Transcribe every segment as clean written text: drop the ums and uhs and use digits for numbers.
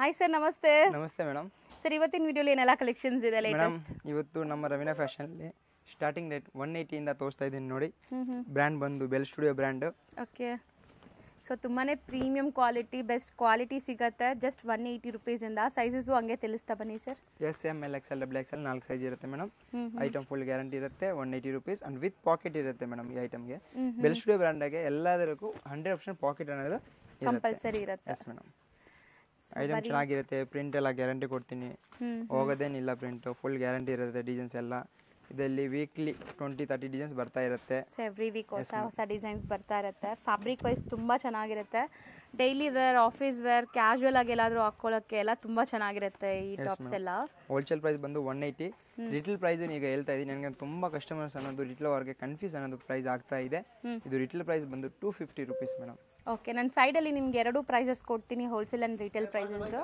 Hi sir, ನಮಸ್ತೆ. ನಮಸ್ತೆ madam. Sir, ಇವತ್ತಿನ ವಿಡಿಯೋಲಿ ಏನೆಲ್ಲ ಕಲೆಕ್ಷನ್ಸ್ ಇದೆ ಮೇಡಮ್, ಲೇಟೆಸ್ಟ್? ಇವತ್ತು ನಮ್ಮ ರವೀನಾ ಫ್ಯಾಷನಲ್ಲಿ ಸ್ಟಾರ್ಟಿಂಗ್ ರೇಟ್ 180 ಇಂದ ತೋರಿಸ್ತಾ ಇದ್ದೀನಿ ನೋಡಿ. ಬ್ರ್ಯಾಂಡ್ ಬಂದು bell studio brand. Okay. So ತುಂಬಾ ಪ್ರೀಮಿಯಂ ಕ್ವಾಲಿಟಿ, ಬೆಸ್ಟ್ ಕ್ವಾಲಿಟಿ ಸಿಗುತ್ತೆ ಜಸ್ಟ್ 180 ರುಪೀಸಿಂದ. ಸೈಜಸ್ಸು ಹಂಗೆ ತಿಳಿಸ್ತಾ ಬನ್ನಿ sir. S, M, L, X L, double X L 4 size ಇರುತ್ತೆ ಮೇಡಮ್. ಐಟಮ್ ಫುಲ್ ಗ್ಯಾರಂಟಿ ಇರುತ್ತೆ. 180 ರುಪೀಸ್ ಅಂಡ್ ವಿತ್ ಪಾಕೆಟ್ ಇರುತ್ತೆ ಮೇಡಮ್. ಈ ಐಟಮ್ಗೆ ಬೆಲ್ ಸ್ಟುಡಿಯೋ ಬ್ರ್ಯಾಂಡಾಗೆ ಎಲ್ಲದಕ್ಕೂ 100% ಪಾಕೆಟ್ ಅನ್ನೋದು ಕಂಪಲ್ಸರಿ ಇರುತ್ತೆ. Yes madam. ಐಟಮ್ ಚೆನ್ನಾಗಿರುತ್ತೆ. ಪ್ರಿಂಟ್ ಎಲ್ಲ ಗ್ಯಾರಂಟಿ ಕೊಡ್ತೀನಿ, ಹೋಗೋದೇನಿಲ್ಲ. ಪ್ರಿಂಟ್ ಫುಲ್ ಗ್ಯಾರಂಟಿ ಇರುತ್ತೆ. ಡಿಸೈನ್ಸ್ ಎಲ್ಲ ಇದರಲ್ಲಿ ವೀಕ್ಲಿ 20-30 ಡಿಸೈನ್ಸ್ ಬರ್ತಾ ಇರುತ್ತೆ. ಸೊ ಎವ್ರಿ ವೀಕ್ ಹೊಸ ಡಿಸೈನ್ಸ್ ಬರ್ತಾ ಇರುತ್ತೆ. ಫ್ಯಾಬ್ರಿಕ್ ವೈಸ್ ತುಂಬ ಚೆನ್ನಾಗಿರುತ್ತೆ. Daily wear, office wear, casual ಆಗಿ ಎಲ್ಲಾದರೂ ಹಾಕೊಳ್ಳೋಕ್ಕೆ ಎಲ್ಲ ತುಂಬ ಚೆನ್ನಾಗಿರುತ್ತೆ ಈ ಟಾಪ್ಸ್ ಎಲ್ಲ. ಹೋಲ್ಸೇಲ್ ಪ್ರೈಸ್ ಬಂದು 180. ರಿಟೇಲ್ ಪ್ರೈಸ್ ಈಗ ಹೇಳ್ತಾ ಇದ್ದೀನಿ. ನನಗೆ ತುಂಬ ಕಸ್ಟಮರ್ಸ್ ಅನ್ನೋದು ರಿಟೇಲ್ ಅವ್ರಿಗೆ ಕನ್ಫ್ಯೂಸ್ ಅನ್ನೋದು ಪ್ರೈಸ್ ಆಗ್ತಾ ಇದೆ. ಇದು ರಿಟೇಲ್ ಪ್ರೈಸ್ ಬಂದು 250 ರುಪೀಸ್ ಮೇಡಮ್. ಓಕೆ, ನನ್ನ ಸೈಡಲ್ಲಿ ನಿಮ್ಗೆ 2 ಪ್ರೈಸಸ್ ಕೊಡ್ತೀನಿ, wholesale and retail prices.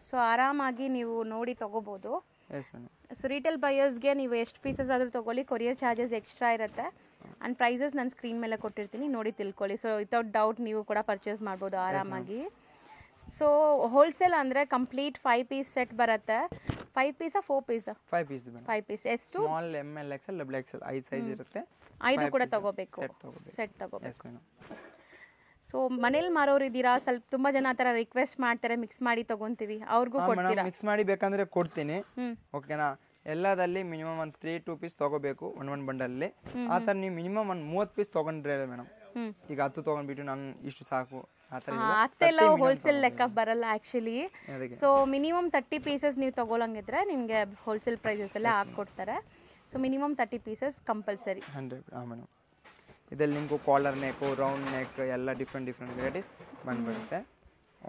So ಆರಾಮಾಗಿ ನೀವು ನೋಡಿ ತೊಗೋಬೋದು. S madam. ಸೊ ರಿಟೇಲ್ ಬಯರ್ಸ್ಗೆ ನೀವು ಎಷ್ಟು ಪೀಸಸ್ ಆದರೂ ತೊಗೊಳ್ಳಿ, ಕೊರಿಯರ್ ಚಾರ್ಜಸ್ ಎಕ್ಸ್ಟ್ರಾ ಇರುತ್ತೆ. ಆ್ಯಂಡ್ ಪ್ರೈಸಸ್ ನಾನು ಸ್ಕ್ರೀನ್ ಮೇಲೆ ಕೊಟ್ಟಿರ್ತೀನಿ, ನೋಡಿ ತಿಳ್ಕೊಳ್ಳಿ. ಸೊ ವಿತೌಟ್ ಡೌಟ್ ನೀವು ಕೂಡ ಪರ್ಚೇಸ್ ಮಾಡ್ಬೋದು ಆರಾಮಾಗಿ. ಸೊ ಹೋಲ್ಸೇಲ್ ಅಂದರೆ ಕಂಪ್ಲೀಟ್ 5 ಪೀಸ್ ಸೆಟ್ ಬರುತ್ತೆ. 5 ಪೀಸಾ 4 ಪೀಸಾ? 5 ಪೀಸ್ ಮೇಡಮ್. 5 ಪೀಸ್. ಎಷ್ಟು? Small, M, L, X L, double X L 5 size ಇರುತ್ತೆ. 5 ಕೂಡ ತಗೋಬೇಕು, ಸೆಟ್ ತಗೋಬೇಕು. S madam. ಸೊ ಮನೇಲಿ ಮಾರೋರು ಇದ್ದೀರಾ, ಸ್ವಲ್ಪ ತುಂಬ ಜನ ಆ ಥರ ರಿಕ್ವೆಸ್ಟ್ ಮಾಡ್ತಾರೆ, ಮಿಕ್ಸ್ ಮಾಡಿ ತೊಗೊತೀವಿ, ಅವ್ರಿಗೂ ಕೊಡ್ತೀರಾ? ಮಿಕ್ಸ್ ಮಾಡಿ ಬೇಕಂದ್ರೆ ಕೊಡ್ತೀನಿ. ಓಕೆನಾ? ಎಲ್ಲದಲ್ಲಿ ಮಿನಿಮಮ್ ಒಂದು 3-2 ಪೀಸ್ ತೊಗೋಬೇಕು ಒಂದು ಬಂಡಲ್ಲಿ. ಆ ಥರ ನೀವು ಮಿನಿಮಮ್ ಒಂದು 30 ಪೀಸ್ ತೊಗೊಂಡ್ರೆ ಮೇಡಮ್. ಈಗ 10 ತೊಗೊಂಡ್ಬಿಟ್ಟು ನಾನು ಇಷ್ಟು ಸಾಕು ಆ ಥರ ಅತ್ತೆಲ್ಲ ಹೋಲ್ಸೇಲ್ ಲೆಕ್ಕ ಬರಲ್ಲ ಆ್ಯಕ್ಚುಲಿ. ಸೊ ಮಿನಿಮಮ್ 30 ಪೀಸಸ್ ನೀವು ತೊಗೊಳಂಗಿದ್ರೆ ನಿಮಗೆ ಹೋಲ್ಸೇಲ್ ಪ್ರೈಸಸ್ ಎಲ್ಲ ಹಾಕ್ಕೊಡ್ತಾರೆ. So minimum 30 pieces compulsory. 100. ಹಾಂ ಮೇಡಮ್. ಇದರಲ್ಲಿ ನಿಮಗೂ ಕಾಲರ್ ನೆಕ್ಕು, ರೌಂಡ್ ನೆಕ್ ಎಲ್ಲ ಡಿಫ್ರೆಂಟ್ ವೆರೈಟೀಸ್ ಬಂದುಬಿಡುತ್ತೆ.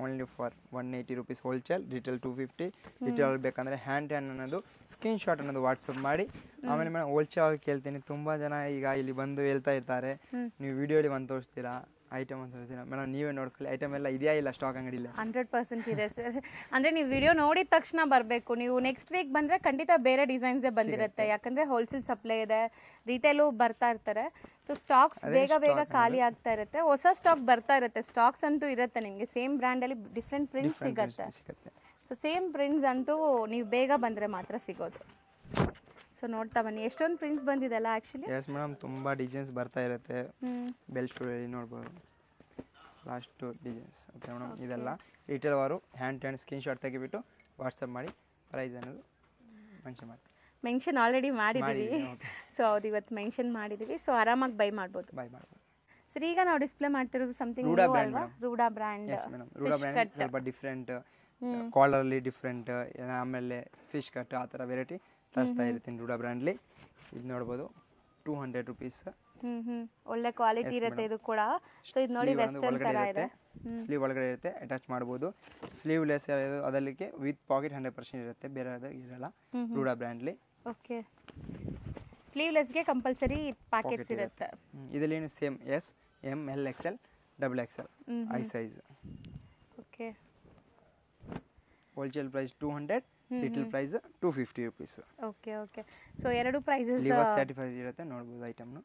Only for 180 rupees wholesale, retail 250. Retail ಬೇಕಂದರೆ ಹ್ಯಾಂಡ್ ಅನ್ನೋದು ಸ್ಕ್ರೀನ್ ಶಾಟ್ ಅನ್ನೋದು ವಾಟ್ಸಪ್ ಮಾಡಿ. ಆಮೇಲೆ ಮೇಡಮ್ ಹೋಲ್ಸೇಲ್ ಕೇಳ್ತೀನಿ. ತುಂಬ ಜನ ಈಗ ಇಲ್ಲಿ ಬಂದು ಹೇಳ್ತಾ ಇರ್ತಾರೆ, ನೀವು ವಿಡಿಯೋಲಿ ಬಂದು ತೋರಿಸ್ತೀರಾ, ಐಟಮ್ ಅಂತ ತೋರಿಸ್ತೀರಾ. ಮೇಡಮ್ ನೀವೇ ನೋಡ್ಕೊಳ್ಳಿ, ಐಟಮ್ ಎಲ್ಲ ಇದೆಯಾ ಇಲ್ಲ ಸ್ಟಾಕ್ ಅಂಗಡಿಲ್ಲ. 100% ಇದೆ ಸರ್. ಅಂದರೆ ನೀವು ವಿಡಿಯೋ ನೋಡಿದ ತಕ್ಷಣ ಬರಬೇಕು. ನೀವು ನೆಕ್ಸ್ಟ್ ವೀಕ್ ಬಂದರೆ ಖಂಡಿತ ಬೇರೆ ಡಿಸೈನ್ಸೇ ಬಂದಿರುತ್ತೆ. ಯಾಕಂದರೆ ಹೋಲ್ಸೇಲ್ ಸಪ್ಲೈ ಇದೆ, ರಿಟೇಲು ಬರ್ತಾ ಇರ್ತಾರೆ. ಸೊ ಸ್ಟಾಕ್ಸ್ ಬೇಗ ಖಾಲಿ ಆಗ್ತಾ ಇರುತ್ತೆ. ಹೊಸ ಸ್ಟಾಕ್ ಬರ್ತಾ ಇರುತ್ತೆ. ಸ್ಟಾಕ್ಸ್ ಅಂತೂ ಇರುತ್ತೆ ನಿಮಗೆ. ಸೇಮ್ ಬ್ರ್ಯಾಂಡಲ್ಲಿ ಡಿಫ್ರೆಂಟ್ ಪ್ರಿಂಟ್ಸ್ ಸಿಗುತ್ತೆ. ಸೊ ಸೇಮ್ ಪ್ರಿಂಟ್ಸ್ ಅಂತೂ ನೀವು ಬೇಗ ಬಂದರೆ ಮಾತ್ರ ಸಿಗೋದು. ಸೊ ನೋಡ್ತಾ ಬನ್ನಿ, ಎಷ್ಟೊಂದು ಪ್ರಿಂಟ್ಸ್ ಬಂದಿದೆಲ್ಲ ಆ್ಯಕ್ಚುಲಿ. ಎಸ್ ಮೇಡಮ್, ತುಂಬ ಡಿಸೈನ್ಸ್ ಬರ್ತಾ ಇರುತ್ತೆ. ಬೆಲ್ ಸ್ಟುಡಿಯೋಲಿ ನೋಡ್ಬೋದು ಲಾಸ್ಟ್ ಡಿಸೈನ್ಸ್. ಓಕೆ ಮೇಡಮ್, ಇದೆಲ್ಲ ರಿಟೇಲ್ ಅವರು ಹ್ಯಾಂಡ್ ಸ್ಕ್ರೀನ್ ಶಾಟ್ ತೆಗಿಬಿಟ್ಟು ವಾಟ್ಸಪ್ ಮಾಡಿ ಪ್ರೈಸ್ ಅನ್ನೋದು ಮೆನ್ಷನ್ ಆಲ್ರೆಡಿ ಮಾಡಿದ್ದೀವಿ. ಸೊ ಹೌದು, ಇವತ್ತು ಮೆನ್ಷನ್ ಮಾಡಿದ್ದೀವಿ. ಸೊ ಆರಾಮಾಗಿ ಬೈ ಮಾಡ್ಬೋದು. ಸರ್, ಈಗ ನಾವು ಡಿಸ್ಪ್ಲೇ ಮಾಡ್ತಿರೋದು ಸಮಥಿಂಗ್ ಅಲ್ವಾ? ರೂಡಾ ಬ್ರ್ಯಾಂಡ್. Yes madam. ರೂಡಾ ಬ್ರ್ಯಾಂಡ್ ಸ್ವಲ್ಪ ಡಿಫ್ರೆಂಟ್, ಕಾಲರ್ಲಿ ಡಿಫ್ರೆಂಟ್, ಆಮೇಲೆ ಫಿಶ್ ಕಟ್ ಆ ಥರ ವೆರೈಟಿ ತರಿಸ್ತಾ ಇರ್ತೀನಿ ರೂಡಾ ಬ್ರ್ಯಾಂಡ್ಲಿ. ಇದು ನೋಡ್ಬೋದು 200 ರುಪೀಸ್. ಒಳ್ಳೆ ಕ್ವಾಲಿಟಿ ಇರುತ್ತೆ ಇದು ಕೂಡ. ಸೊ ಇದು ನೋಡಿ ವೆಸ್ಟರ್ನ್ ಥರ ಇದೆ. ಸ್ಲೀವ್ ಒಳಗಡೆ ಇರುತ್ತೆ, ಅಟ್ಯಾಚ್ ಮಾಡ್ಬೋದು. ಸ್ಲೀವ್ ಲೆಸ್ ಅದಕ್ಕೆ ವಿತ್ ಪಾಕೆಟ್ 100% ಇರುತ್ತೆ, ಬೇರೆ ಇರಲ್ಲ ರೂಡಾ ಬ್ರ್ಯಾಂಡ್ಲಿ. ಓಕೆ, ಸ್ಲೀವ್ಲೆಸ್ಗೆ ಕಂಪಲ್ಸರಿ ಪ್ಯಾಕೆಟ್ಸ್ ಇರುತ್ತೆ. ಇದರಲ್ಲಿ same S, M, L, X L, double X L 5 size. Okay, wholesale price 200, retail price 250 rupees. Okay okay. So 2 prices certified ಇರುತ್ತೆ, ನೋಡ್ಬೋದು ಐಟಮ್ನು.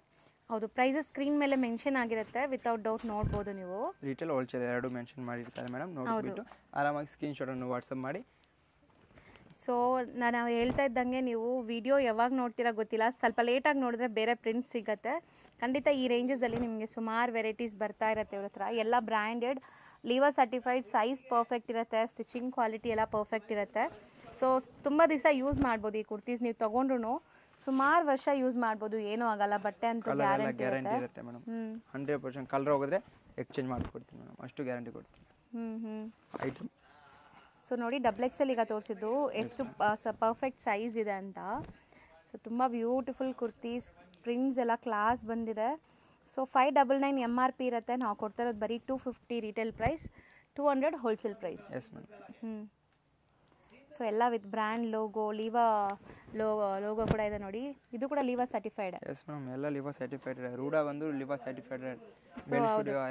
ಹೌದು, ಪ್ರೈಸಸ್ ಸ್ಕ್ರೀನ್ ಮೇಲೆ ಮೆನ್ಷನ್ ಆಗಿರುತ್ತೆ, ವಿತೌಟ್ ಡೌಟ್ ನೋಡ್ಬೋದು ನೀವು. ರಿಟೇಲ್ ಹೋಲ್ಸೇಲ್ 2 ಮೆನ್ಷನ್ ಮಾಡಿರ್ತಾರೆ ಮೇಡಮ್. ನೋಡ್ಬಿಟ್ಟು ಆರಾಮಾಗಿ ಸ್ಕ್ರೀನ್ ಶಾಟನ್ನು ವಾಟ್ಸಪ್ ಮಾಡಿ. ಸೊ ನಾನು ಹೇಳ್ತಾ ಇದ್ದಂಗೆ ನೀವು ವಿಡಿಯೋ ಯಾವಾಗ ನೋಡ್ತೀರಾ ಗೊತ್ತಿಲ್ಲ, ಸ್ವಲ್ಪ ಲೇಟಾಗಿ ನೋಡಿದ್ರೆ ಬೇರೆ ಪ್ರಿಂಟ್ಸ್ ಸಿಗುತ್ತೆ. ಖಂಡಿತ ಈ ರೇಂಜಸಲ್ಲಿ ನಿಮಗೆ ಸುಮಾರು ವೆರೈಟೀಸ್ ಬರ್ತಾ ಇರುತ್ತೆ ಇವ್ರ ಹತ್ರ. ಎಲ್ಲ branded, Liva certified, size perfect ಇರುತ್ತೆ, ಸ್ಟಿಚಿಂಗ್ ಕ್ವಾಲಿಟಿ ಎಲ್ಲ ಪರ್ಫೆಕ್ಟ್ ಇರುತ್ತೆ. ಸೊ ತುಂಬ ದಿವಸ ಯೂಸ್ ಮಾಡ್ಬೋದು ಈ ಕುರ್ತೀಸ್. ನೀವು ತೊಗೊಂಡ್ರು ಸುಮಾರು ವರ್ಷ ಯೂಸ್ ಮಾಡ್ಬೋದು, ಏನೂ ಆಗಲ್ಲ. ಬಟ್ಟೆ ಅಂತ ಗ್ಯಾರಂಟಿ ಇರುತ್ತೆ ಮೇಡಮ್. 100% ಕಲರ್ ಹೋಗಿದ್ರೆ ಎಕ್ಸ್ಚೇಂಜ್ ಮಾಡಿಕೊಡ್ತೀನಿ ಮೇಡಮ್, ಅಷ್ಟು ಗ್ಯಾರಂಟಿ ಕೊಡ್ತೀನಿ. ಐಟಮ್ ಸೊ ನೋಡಿ, ಡಬಲ್ ಎಕ್ಸೆಲ್ ಈಗ ತೋರಿಸಿದ್ದು ಎಷ್ಟು ಪರ್ಫೆಕ್ಟ್ ಸೈಜ್ ಇದೆ ಅಂತ. ಸೊ ತುಂಬ ಬ್ಯೂಟಿಫುಲ್ ಕುರ್ತೀಸ್, ಪ್ರಿಂಟ್ಸ್ ಎಲ್ಲ ಕ್ಲಾಸ್ ಬಂದಿದೆ. ಸೊ 599 MRP ಇರುತ್ತೆ. ನಾವು ಕೊಡ್ತಾ ಇರೋದು ಬರೀ 250 retail price, 200 wholesale price. Yes madam. So ಎಲ್ಲ ವಿತ್ ಬ್ರ್ಯಾಂಡ್ ಲೋಗೋ, ಲೀವಾ ಲೋಗೋ ಕೂಡ ಇದೆ ನೋಡಿ. ಇದು ಕೂಡ ಲೀವಾ ಸರ್ಟಿಫೈಡ್. ಎಸ್ ಮೇಡಮ್, ಎಲ್ಲ ಲೀವಾ ಸರ್ಟಿಫೈಡ್. ರೂಡಾ ಬಂದು ಲೀವಾ ಸರ್ಟಿಫೈಡ್.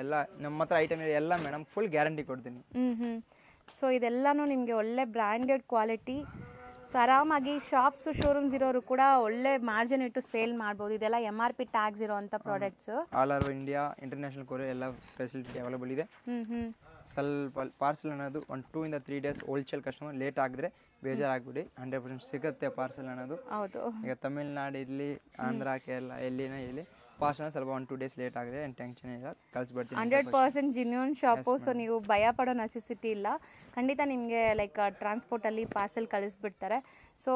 ಎಲ್ಲ ನಮ್ಮ ಹತ್ರ ಐಟಮ್ ಇದೆ ಎಲ್ಲ ಮೇಡಮ್, ಫುಲ್ ಗ್ಯಾರಂಟಿ ಕೊಡ್ತೀನಿ. ಸೊ ಇದೆಲ್ಲನೂ ನಿಮಗೆ ಒಳ್ಳೆ ಬ್ರ್ಯಾಂಡೆಡ್ ಕ್ವಾಲಿಟಿ. ಸೊ ಆರಾಮಾಗಿ ಶಾಪ್ಸು, ಶೋರೂಮ್ಸ್ ಇರೋರು ಕೂಡ ಒಳ್ಳೆ ಮಾರ್ಜಿನ್ ಇಟ್ಟು ಸೇಲ್ ಮಾಡ್ಬೋದು. ಇದೆಲ್ಲ MRP ಟ್ಯಾಗ್ಸ್ ಇರೋವಂಥ products. All over India, international courier ಎಲ್ಲ ಫೆಸಿಲಿಟಿ ಅವೈಲೇಬಲ್ ಇದೆ. ಸ್ವಲ್ಪ ಪಾರ್ಸಲ್ ಅನ್ನೋದು 1 2 ಇಂದ 3 ಡೇಸ್ ಹೋಲ್ಸೇಲ್ ಕಸ್ಟಮರ್ ಲೇಟ್ ಆಗಿದ್ರೆ ಬೇಜಾರಾಗ್ಬಿಡಿ 100% ಸಿಗುತ್ತೆ ಪಾರ್ಸಲ್ ಅನ್ನೋದು. ಹೌದು. ಈಗ ತಮಿಳ್ನಾಡು ಇರಲಿ ಆಂಧ್ರ ಕೇರಳ ಎಲ್ಲಿನ ಇಲ್ಲಿ ಪಾರ್ಸಲ್ ಸ್ವಲ್ಪ 1 2 ಡೇಸ್ ಲೇಟ್ ಆಗಿದೆ ಏನು ಟೆನ್ಷನ್ ಇಲ್ಲ, ಕಳಿಸ್ಬಿಡ್ತೀನಿ. 100% ಜಿನ್ಯೂನ್ ಶಾಪು. ಸೊ ನೀವು ಭಯ ಪಡೋ ನೆಸೆಸಿಟಿ ಇಲ್ಲ, ಖಂಡಿತ ನಿಮಗೆ ಲೈಕ್ ಟ್ರಾನ್ಸ್ಪೋರ್ಟಲ್ಲಿ ಪಾರ್ಸೆಲ್ ಕಳಿಸ್ಬಿಡ್ತಾರೆ. ಸೊ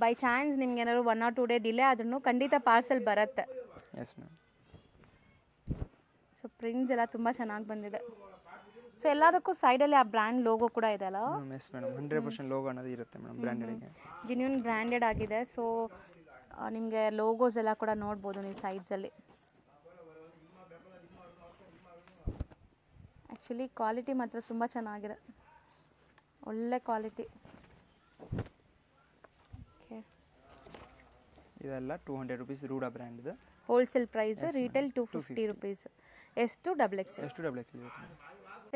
ಬೈ ಚಾನ್ಸ್ ನಿಮ್ಗೆ ಏನಾದ್ರು 1 or 2 ಡೇ ಡಿಲೇ ಆದ್ರೂ ಖಂಡಿತ ಪಾರ್ಸೆಲ್ ಬರುತ್ತೆ. Yes ma'am. ಸೊ ಪ್ರಿಂಟ್ಸ್ ಎಲ್ಲ ತುಂಬ ಚೆನ್ನಾಗಿ ಬಂದಿದೆ. ಸೊ ಎಲ್ಲದಕ್ಕೂ ಸೈಡಲ್ಲಿ ಆ ಬ್ರ್ಯಾಂಡ್ ಲೋಗೋ ಕೂಡ ಇದೆ ಅಲ್ಲ? ಎಸ್ ಮೇಡಮ್, 100% ಲೋಗೋ ಅನ್ನೋದು ಇರುತ್ತೆ ಮೇಡಮ್ ಬ್ರ್ಯಾಂಡೆಡ್ಗೆ. ಜಿನ್ಯೂನ್ ಬ್ರ್ಯಾಂಡೆಡ್ ಆಗಿದೆ. ಸೊ ನಿಮಗೆ ಲೋಗೋಸ್ ಎಲ್ಲ ಕೂಡ ನೋಡ್ಬೋದು ನೀವು ಸೈಡ್ಸಲ್ಲಿ. ಆ್ಯಕ್ಚುಲಿ ಕ್ವಾಲಿಟಿ ಮಾತ್ರ ತುಂಬ ಚೆನ್ನಾಗಿದೆ, ಒಳ್ಳೆ ಕ್ವಾಲಿಟಿ. ಓಕೆ, ಇದೆಲ್ಲ 200 ರುಪೀಸ್ ರೂಢ ಬ್ರ್ಯಾಂಡ್ದು ಹೋಲ್ಸೇಲ್ ಪ್ರೈಸ್, ರೀಟೇಲ್ 250 ರುಪೀಸ್. ಎಷ್ಟು ಡಬಲ್ ಎಕ್ಸ್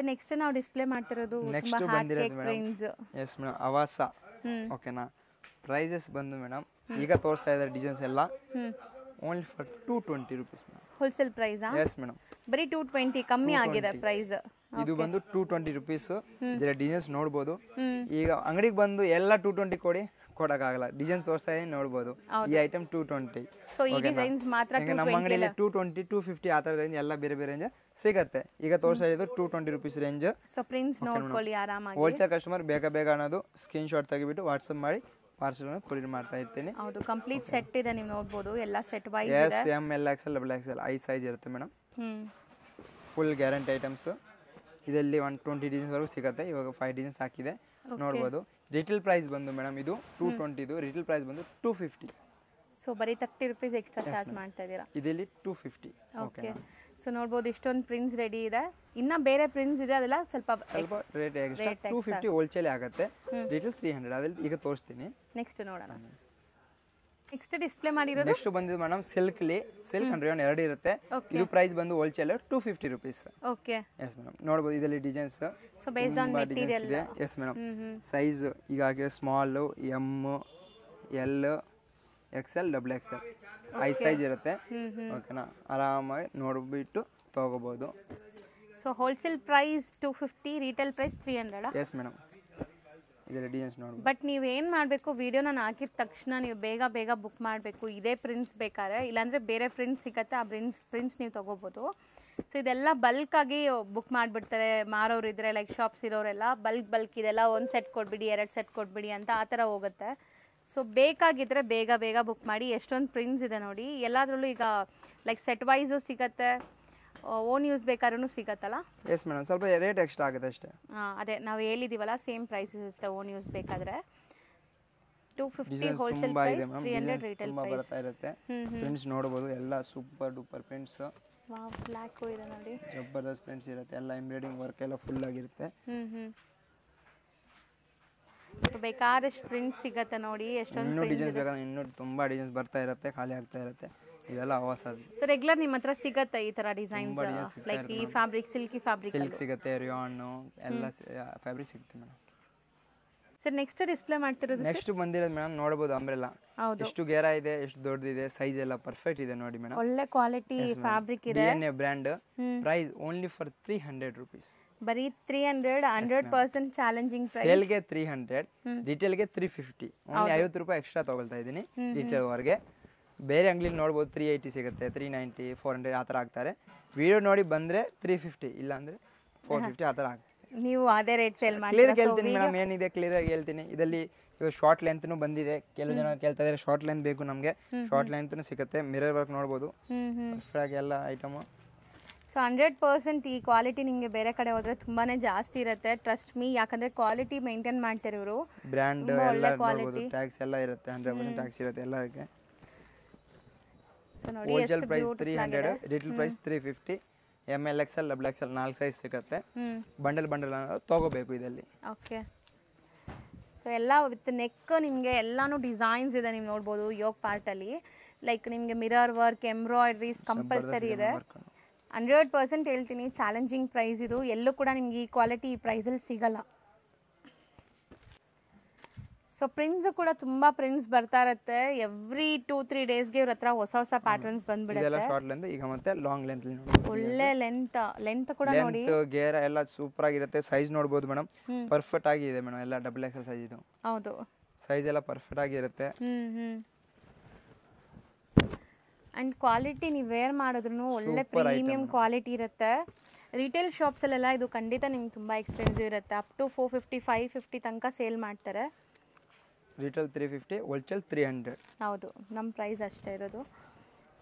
ನೆಕ್ಸ್ಟ್ ನಾವು ಡಿಸ್ಪ್ಲೇ ಮಾಡ್ತಿರೋದು ನೆಕ್ಸ್ಟ್ ಬಂದಿರೋದು ಮೇಡಮ್. ಎಸ್ ಮೇಡಮ್, ಅವಾಸ. ಓಕೆನಾ, ಪ್ರೈಸಸ್ ಬಂದು ಮೇಡಮ್ ಈಗ ತೋರಿಸ್ತಾ ಇದ್ದಾರೆ ಡಿಸೈನ್ಸ್ ಎಲ್ಲ only for 220 rupees madam. Wholesale price? Yes madam, ಬರೀ 220 ಕಮ್ಮಿ ಆಗಿದೆ ಪ್ರೈಸ್. ಇದು ಬಂದು 220 ರುಪೀಸ್. ಇದರ ಡಿಸೈನ್ಸ್ ನೋಡ್ಬೋದು. ಈಗ ಅಂಗಡಿಗೆ ಬಂದು ಎಲ್ಲ 220 ಕೊಡೋಕ್ಕಾಗಲ್ಲ, ಡಿಸೈನ್ಸ್ ತೋರಿಸ್ತಾ ಇದೀನಿ ನೋಡ್ಬೋದು. ಈ ಐಟಮ್ 220. ಸೊ ಈ ಡಿಸೈನ್ಸ್ ಮಾತ್ರ ಈಗ ನಮ್ಮ ಅಂಗಡಿಯಲ್ಲಿ 220 250 ಆ ಥರ ರೇಂಜ್ ಎಲ್ಲ ಬೇರೆ ಬೇರೆ ರೇಂಜ್ ಸಿಗುತ್ತೆ. ಈಗ ತೋರಿಸ್ತಾ ಇದ್ದು 220 ರುಪೀಸ್ ರೇಂಜ್. ಸೊ ಪ್ರಿಂಟ್ಸ್ ನೋಡ್ಕೊಳ್ಳಿ ಆರಾಮಾಗಿ. ಹೋಲ್ಸೇಲ್ ಕಸ್ಟಮರ್ ಬೇಗ ಅನ್ನೋದು ಸ್ಕ್ರೀನ್ ಶಾಟ್ ತೆಗಿಬಿಟ್ಟು ವಾಟ್ಸಪ್ ಮಾಡಿ ಪಾರ್ಸಲ್ ಕೊರಿಯರ್ ಮಾಡ್ತಾ ಇರ್ತೀನಿ. ಹೌದು, ಕಂಪ್ಲೀಟ್ ಸೆಟ್ ಇದೆ, ನೀವು ನೋಡ್ಬೋದು ಎಲ್ಲ ಸೆಟ್ ವೈಸ್ ಇದೆ. S M L XL double XL 5 size ಇರುತ್ತೆ ಮೇಡಮ್. Full guarantee items. ಇದರಲ್ಲಿ 120 ಡಿಸೈನ್ಸ್ ವರೆಗೂ ಸಿಗುತ್ತೆ. ಇವಾಗ 5 ಡಿಸೈನ್ಸ್ ಹಾಕಿದೆ ನೋಡ್ಬೋದು. ರಿಟೇಲ್ ಪ್ರೈಸ್ ಬಂದು ಮೇಡಮ್ ಇದು 220, ಇದು ರಿಟೇಲ್ ಪ್ರೈಸ್ ಬಂದು 250. ಸೊ ಬರೀ 30 ರುಪೀಸ್ ಎಕ್ಸ್ಟ್ರಾ ಚಾರ್ಜ್ ಮಾಡ್ತಾ ಇದ್ದೀರಾ. ಇದರಲ್ಲಿ 250. ಓಕೆ, ಸೊ ನೋಡ್ಬೋದು ಇಷ್ಟೊಂದು ಪ್ರಿಂಟ್ಸ್ ರೆಡಿ ಇದೆ. ಇನ್ನ ಬೇರೆ ಪ್ರಿಂಟ್ಸ್ ಇದೆ, ಅದೆಲ್ಲ ಸ್ವಲ್ಪ ರೇಟ್ ಎಕ್ಸ್ಟ್ರಾ. 250 ಹೋಲ್ಸೇಲ್ ಆಗುತ್ತೆ, ರಿಟೇಲ್ 300. ಅದ್ರಲ್ಲಿ ಈಗ ತೋರಿಸ್ತೀನಿ. ನೆಕ್ಸ್ಟ್ ನೋಡೋಣ. ನೆಕ್ಸ್ಟ್ ಡಿಸ್ಪ್ಲೇ ಮಾಡಿರೋದು ನೆಕ್ಸ್ಟ್ ಬಂದಿದ್ದು ಮೇಡಮ್ ಸಿಲ್ಕ್ ಅಂಡ್ ರೇಯಾನ್ ಎರಡು ಇರುತ್ತೆ. ಇದು ಪ್ರೈಸ್ ಬಂದು wholesale 250 rupees. Okay, yes madam, ನೋಡಬಹುದು ಇದರಲ್ಲಿ designs. So based on material ಇದೆ. ಎಸ್ ಮೇಡಮ್, ಸೈಜ್ ಈಗಾಗಲೇ small, M, L, XL, double XL 5 size ಇರುತ್ತೆ. ಓಕೆನಾ, ಆರಾಮಾಗಿ ನೋಡ್ಬಿಟ್ಟು ತಗೋಬಹುದು. So wholesale price 250, retail price 300. Yes madam, ಇದರ ಡಿಸೈನ್ಸ್ ನೋಡಿ. ಬಟ್ ನೀವು ಏನು ಮಾಡಬೇಕು, ವಿಡಿಯೋನ ಹಾಕಿದ ತಕ್ಷಣ ನೀವು ಬೇಗ ಬುಕ್ ಮಾಡಬೇಕು. ಇದೇ ಪ್ರಿಂಟ್ಸ್ ಬೇಕಾದ್ರೆ, ಇಲ್ಲಾಂದರೆ ಬೇರೆ ಪ್ರಿಂಟ್ಸ್ ಸಿಗುತ್ತೆ, ಆ ಪ್ರಿಂಟ್ಸ್ ನೀವು ತೊಗೋಬೋದು. ಸೊ ಇದೆಲ್ಲ ಬಲ್ಕಾಗಿ ಬುಕ್ ಮಾಡಿಬಿಡ್ತಾರೆ ಮಾರೋರು ಇದ್ದರೆ, ಲೈಕ್ ಶಾಪ್ಸ್ ಇರೋರೆಲ್ಲ ಬಲ್ಕ್ ಇದೆಲ್ಲ 1 ಸೆಟ್ ಕೊಟ್ಬಿಡಿ, 2 ಸೆಟ್ ಕೊಟ್ಬಿಡಿ ಅಂತ ಆ ಥರ ಹೋಗುತ್ತೆ. ಸೊ ಬೇಕಾಗಿದ್ದರೆ ಬೇಗ ಬುಕ್ ಮಾಡಿ. ಎಷ್ಟೊಂದು ಪ್ರಿಂಟ್ಸ್ ಇದೆ ನೋಡಿ, ಎಲ್ಲದರಲ್ಲೂ ಈಗ ಲೈಕ್ ಸೆಟ್ ವೈಸು ಸಿಗುತ್ತೆ, ಓನ್ ಯೂಸ್ ಬೇಕಾದ್ರೂ ಸಿಗತ್ತಲ್ಲ. ಎಸ್ ಮೇಡಮ್, ಸ್ವಲ್ಪ ರೇಟ್ ಎಕ್ಸ್ಟ್ರಾ ಆಗುತ್ತೆ ಅಷ್ಟೇ. ಅದೇ ನಾವು ಹೇಳಿದೀವಲ್ಲ, ಸೇಮ್ ಪ್ರೈಸಸ್ ಇರುತ್ತೆ ಓನ್ ಯೂಸ್ ಬೇಕಾದ್ರೆ. 250 ಹೋಲ್ಸೇಲ್ ಪ್ರೈಸ್, 300 ರಿಟೇಲ್ ಪ್ರೈಸ್. ಬರ್ತಾ ಇರುತ್ತೆ. ಪ್ರಿಂಟ್ಸ್ ನೋಡಬಹುದು, ಎಲ್ಲ super duper prints. Wow, black ಇದೆ ನೋಡಿ, ಜಬರ್ದಸ್ತ್ ಪ್ರಿಂಟ್ಸ್ ಇರುತ್ತೆ. ಎಲ್ಲ ಎಂಬ್ರಾಯ್ಡಿಂಗ್ ವರ್ಕ್ ಎಲ್ಲ ಫುಲ್ ಆಗಿರುತ್ತೆ. ಸೊ ಬೇಕಾದಷ್ಟು ಪ್ರಿಂಟ್ಸ್ ಸಿಗುತ್ತೆ ನೋಡಿ. ಎಷ್ಟೊಂದು ಡಿಸೈನ್ಸ್ ಬೇಕಾದ್ರೆ ಇನ್ನೂ ತುಂಬಾ ಡಿಸೈನ್ಸ್ ಬರ್ತಾ ಇರುತ್ತೆ, ಖಾಲಿ ಆಗ್ತಾ ಇರುತ್ತೆ. ಇದೆಲ್ಲ ಹೊಸದು. ಸೊ ರೆಗ್ಯುಲರ್ ನಿಮ್ಮ ಹತ್ರ ಸಿಗುತ್ತೆ ಈ ತರ ಡಿಸೈನ್ಸ್, ಲೈಕ್ ಈ ಫ್ಯಾಬ್ರಿಕ್, ಸಿಲ್ಕಿ ಫ್ಯಾಬ್ರಿಕ್, ಸಿಲ್ಕ್ ಸಿಗುತ್ತೆ, ರಿಯಾನ್ ಎಲ್ಲ ಫ್ಯಾಬ್ರಿಕ್ ಸಿಗುತ್ತೆ ಮೇಡಮ್. ಸರ್ ನೆಕ್ಸ್ಟ್ ಡಿಸ್ಪ್ಲೇ ಮಾಡ್ತಿರೋದು ನೆಕ್ಸ್ಟ್ ಬಂದಿರೋದು ಮೇಡಮ್ ನೋಡಬಹುದು ಅಂಬ್ರೆಲಾ. ಎಷ್ಟು ಗೇರ ಇದೆ, ಎಷ್ಟು ದೊಡ್ಡದಿದೆ, ಸೈಜ್ ಎಲ್ಲ ಪರ್ಫೆಕ್ಟ್ ಇದೆ ನೋಡಿ ಮೇಡಮ್. ಒಳ್ಳೆ ಕ್ವಾಲಿಟಿ ಫ್ಯಾಬ್ರಿಕ್ ಇದೆ. DNA brand. Price only for 300 rupees. ಬರೀ 300, 100% ಚಾಲೆಂಜಿಂಗ್ ಪ್ರೈಸ್. ಸೇಲ್ಗೆ 300, ರಿಟೇಲ್ಗೆ 350. ಓನ್ಲಿ 50 ರೂಪಾಯಿ ಎಕ್ಸ್ಟ್ರಾ ತಗೊಳ್ತಾ ಇದ್ದೀನಿ ರಿಟೇಲ್ ವರ್ಗೆ. ಬೇರೆ ಅಂಗಡಿಲಿ ನೋಡ್ಬೋದು 380 ಸಿಗುತ್ತೆ, 390, 400 ಆ ಥರ ಆಗ್ತಾರೆ. ವಿಡಿಯೋ ನೋಡಿ ಬಂದರೆ 350, ಇಲ್ಲ ಅಂದರೆ 450 ಆ ಥರ ಆಗ್ತದೆ. ನೀವು ಅದೇ ರೇಟ್ ಸೇಲ್ ಮಾಡಿ. ಕ್ಲಿಯರ್ ಹೇಳ್ತೀನಿ ಮೇಡಮ್, ಏನಿದೆ ಕ್ಲಿಯರಾಗಿ ಹೇಳ್ತೀನಿ. ಇದರಲ್ಲಿ ಇವಾಗ ಶಾರ್ಟ್ ಲೆಂತ್ನು ಬಂದಿದೆ. ಕೆಲವು ಜನ ಕೇಳ್ತಾ ಇದ್ದಾರೆ ಶಾರ್ಟ್ ಲೆಂತ್ ಬೇಕು ನಮಗೆ, ಶಾರ್ಟ್ ಲೆಂತ್ನು ಸಿಗುತ್ತೆ. ಮಿರರ್ ವರ್ಕ್ ನೋಡ್ಬೋದು, ಫ್ರಾಗ್ ಎಲ್ಲ ಐಟಮು. ಸೊ 100% ಈ ಕ್ವಾಲಿಟಿ ನಿಮಗೆ ಬೇರೆ ಕಡೆ ಹೋದರೆ ತುಂಬಾ ಜಾಸ್ತಿ ಇರುತ್ತೆ. ಟ್ರಸ್ಟ್ ಮೀ, ಯಾಕಂದರೆ ಕ್ವಾಲಿಟಿ ಮೇಂಟೈನ್ ಮಾಡ್ತಾರೆ ಇವರು. ಬ್ರ್ಯಾಂಡ್ ಎಲ್ಲ ನೋಡ್ಬೋದು, ಟ್ಯಾಕ್ಸ್ ಎಲ್ಲ ಇರುತ್ತೆ, 100% ಟ್ಯಾಕ್ಸ್ ಇರುತ್ತೆ ಎಲ್ಲರಿಗೆ. ಸೊ ನೋಡಿ, wholesale price 300, retail price 350. ML XL double XL 4 size ಸಿಗುತ್ತೆ. ಬಂಡಲ್ ತಗೋಬೇಕು ಇದರಲ್ಲಿ. ಓಕೆ, ಸೊ ಎಲ್ಲ ವಿತ್ ನೆಕ್ ನಿಮಗೆ ಎಲ್ಲಾನು ಡಿಸೈನ್ಸ್ ಇದೆ, ನೀವು ನೋಡ್ಬೋದು. ಯೋಗ್ ಪಾರ್ಟಲ್ಲಿ ಲೈಕ್ ನಿಮಗೆ ಮಿರರ್ ವರ್ಕ್, ಎಂಬ್ರಾಯ್ಡ್ರೀಸ್ ಕಂಪಲ್ಸರಿ ಇದೆ. 100% ಹೇಳ್ತೀನಿ, ಚಾಲೆಂಜಿಂಗ್ ಪ್ರೈಸ್ ಇದು. ಎಲ್ಲೂ ಕೂಡ ನಿಮ್ಗೆ ಈ ಕ್ವಾಲಿಟಿ ಈ ಪ್ರೈಸಲ್ಲಿ ಸಿಗಲ್ಲ. ಸೊ ಪ್ರಿಂಟ್ಸ್ ಕೂಡ ತುಂಬಾ ಪ್ರಿಂಟ್ಸ್ ಬರ್ತಾ ಇರುತ್ತೆ. ಎವ್ರಿ 2-3 ಡೇಸ್ಗೆ ಇವ್ರ ಹತ್ರ ಹೊಸ ಹೊಸ ಪ್ಯಾಟರ್ನ್ಸ್ ಇದೆಲ್ಲ ಬಂದ್ಬಿಡುತ್ತೆ. ಶಾರ್ಟ್ ಲೆಂತ್, ಈಗ ಮತ್ತೆ ಲಾಂಗ್ ಲೆಂತ್ ಒಳ್ಳೆ ಲೆಂತ್ ಕೂಡ ನೋಡಿ. ಗೇರ ಎಲ್ಲ ಸೂಪರ್ ಆಗಿರುತ್ತೆ. ಸೈಜ್ ನೋಡ್ಬೋದು ಮೇಡಮ್, ಪರ್ಫೆಕ್ಟ್ ಆಗಿದೆ ಮೇಡಮ್. ಎಲ್ಲ ಡಬಲ್ ಎಕ್ಸೆಲ್ ಸೈಜ್ ಇದು. ಹೌದು, ಸೈಜ್ ಎಲ್ಲ ಪರ್ಫೆಕ್ಟ್ ಆಗಿರುತ್ತೆ. ಅಂಡ್ ಕ್ವಾಲಿಟಿ ನೀವು ವೇರ್ ಮಾಡಿದ್ರು ಒಳ್ಳೆ ಪ್ರೀಮಿಯಂ ಕ್ವಾಲಿಟಿ ಇರುತ್ತೆ. ರಿಟೇಲ್ ಶಾಪ್ಸಲ್ಲೆಲ್ಲ ಇದು ಖಂಡಿತ ನಿಮ್ಗೆ ತುಂಬ ಎಕ್ಸ್ಪೆನ್ಸಿವ್ ಇರುತ್ತೆ. ಅಪ್ ಟು 450-550 ತನಕ ಸೇಲ್ ಮಾಡ್ತಾರೆ. Retail 350, wholesale 300. ಹೌದು, ನಮ್ಮ ಪ್ರೈಸ್ ಅಷ್ಟೇ ಇರೋದು.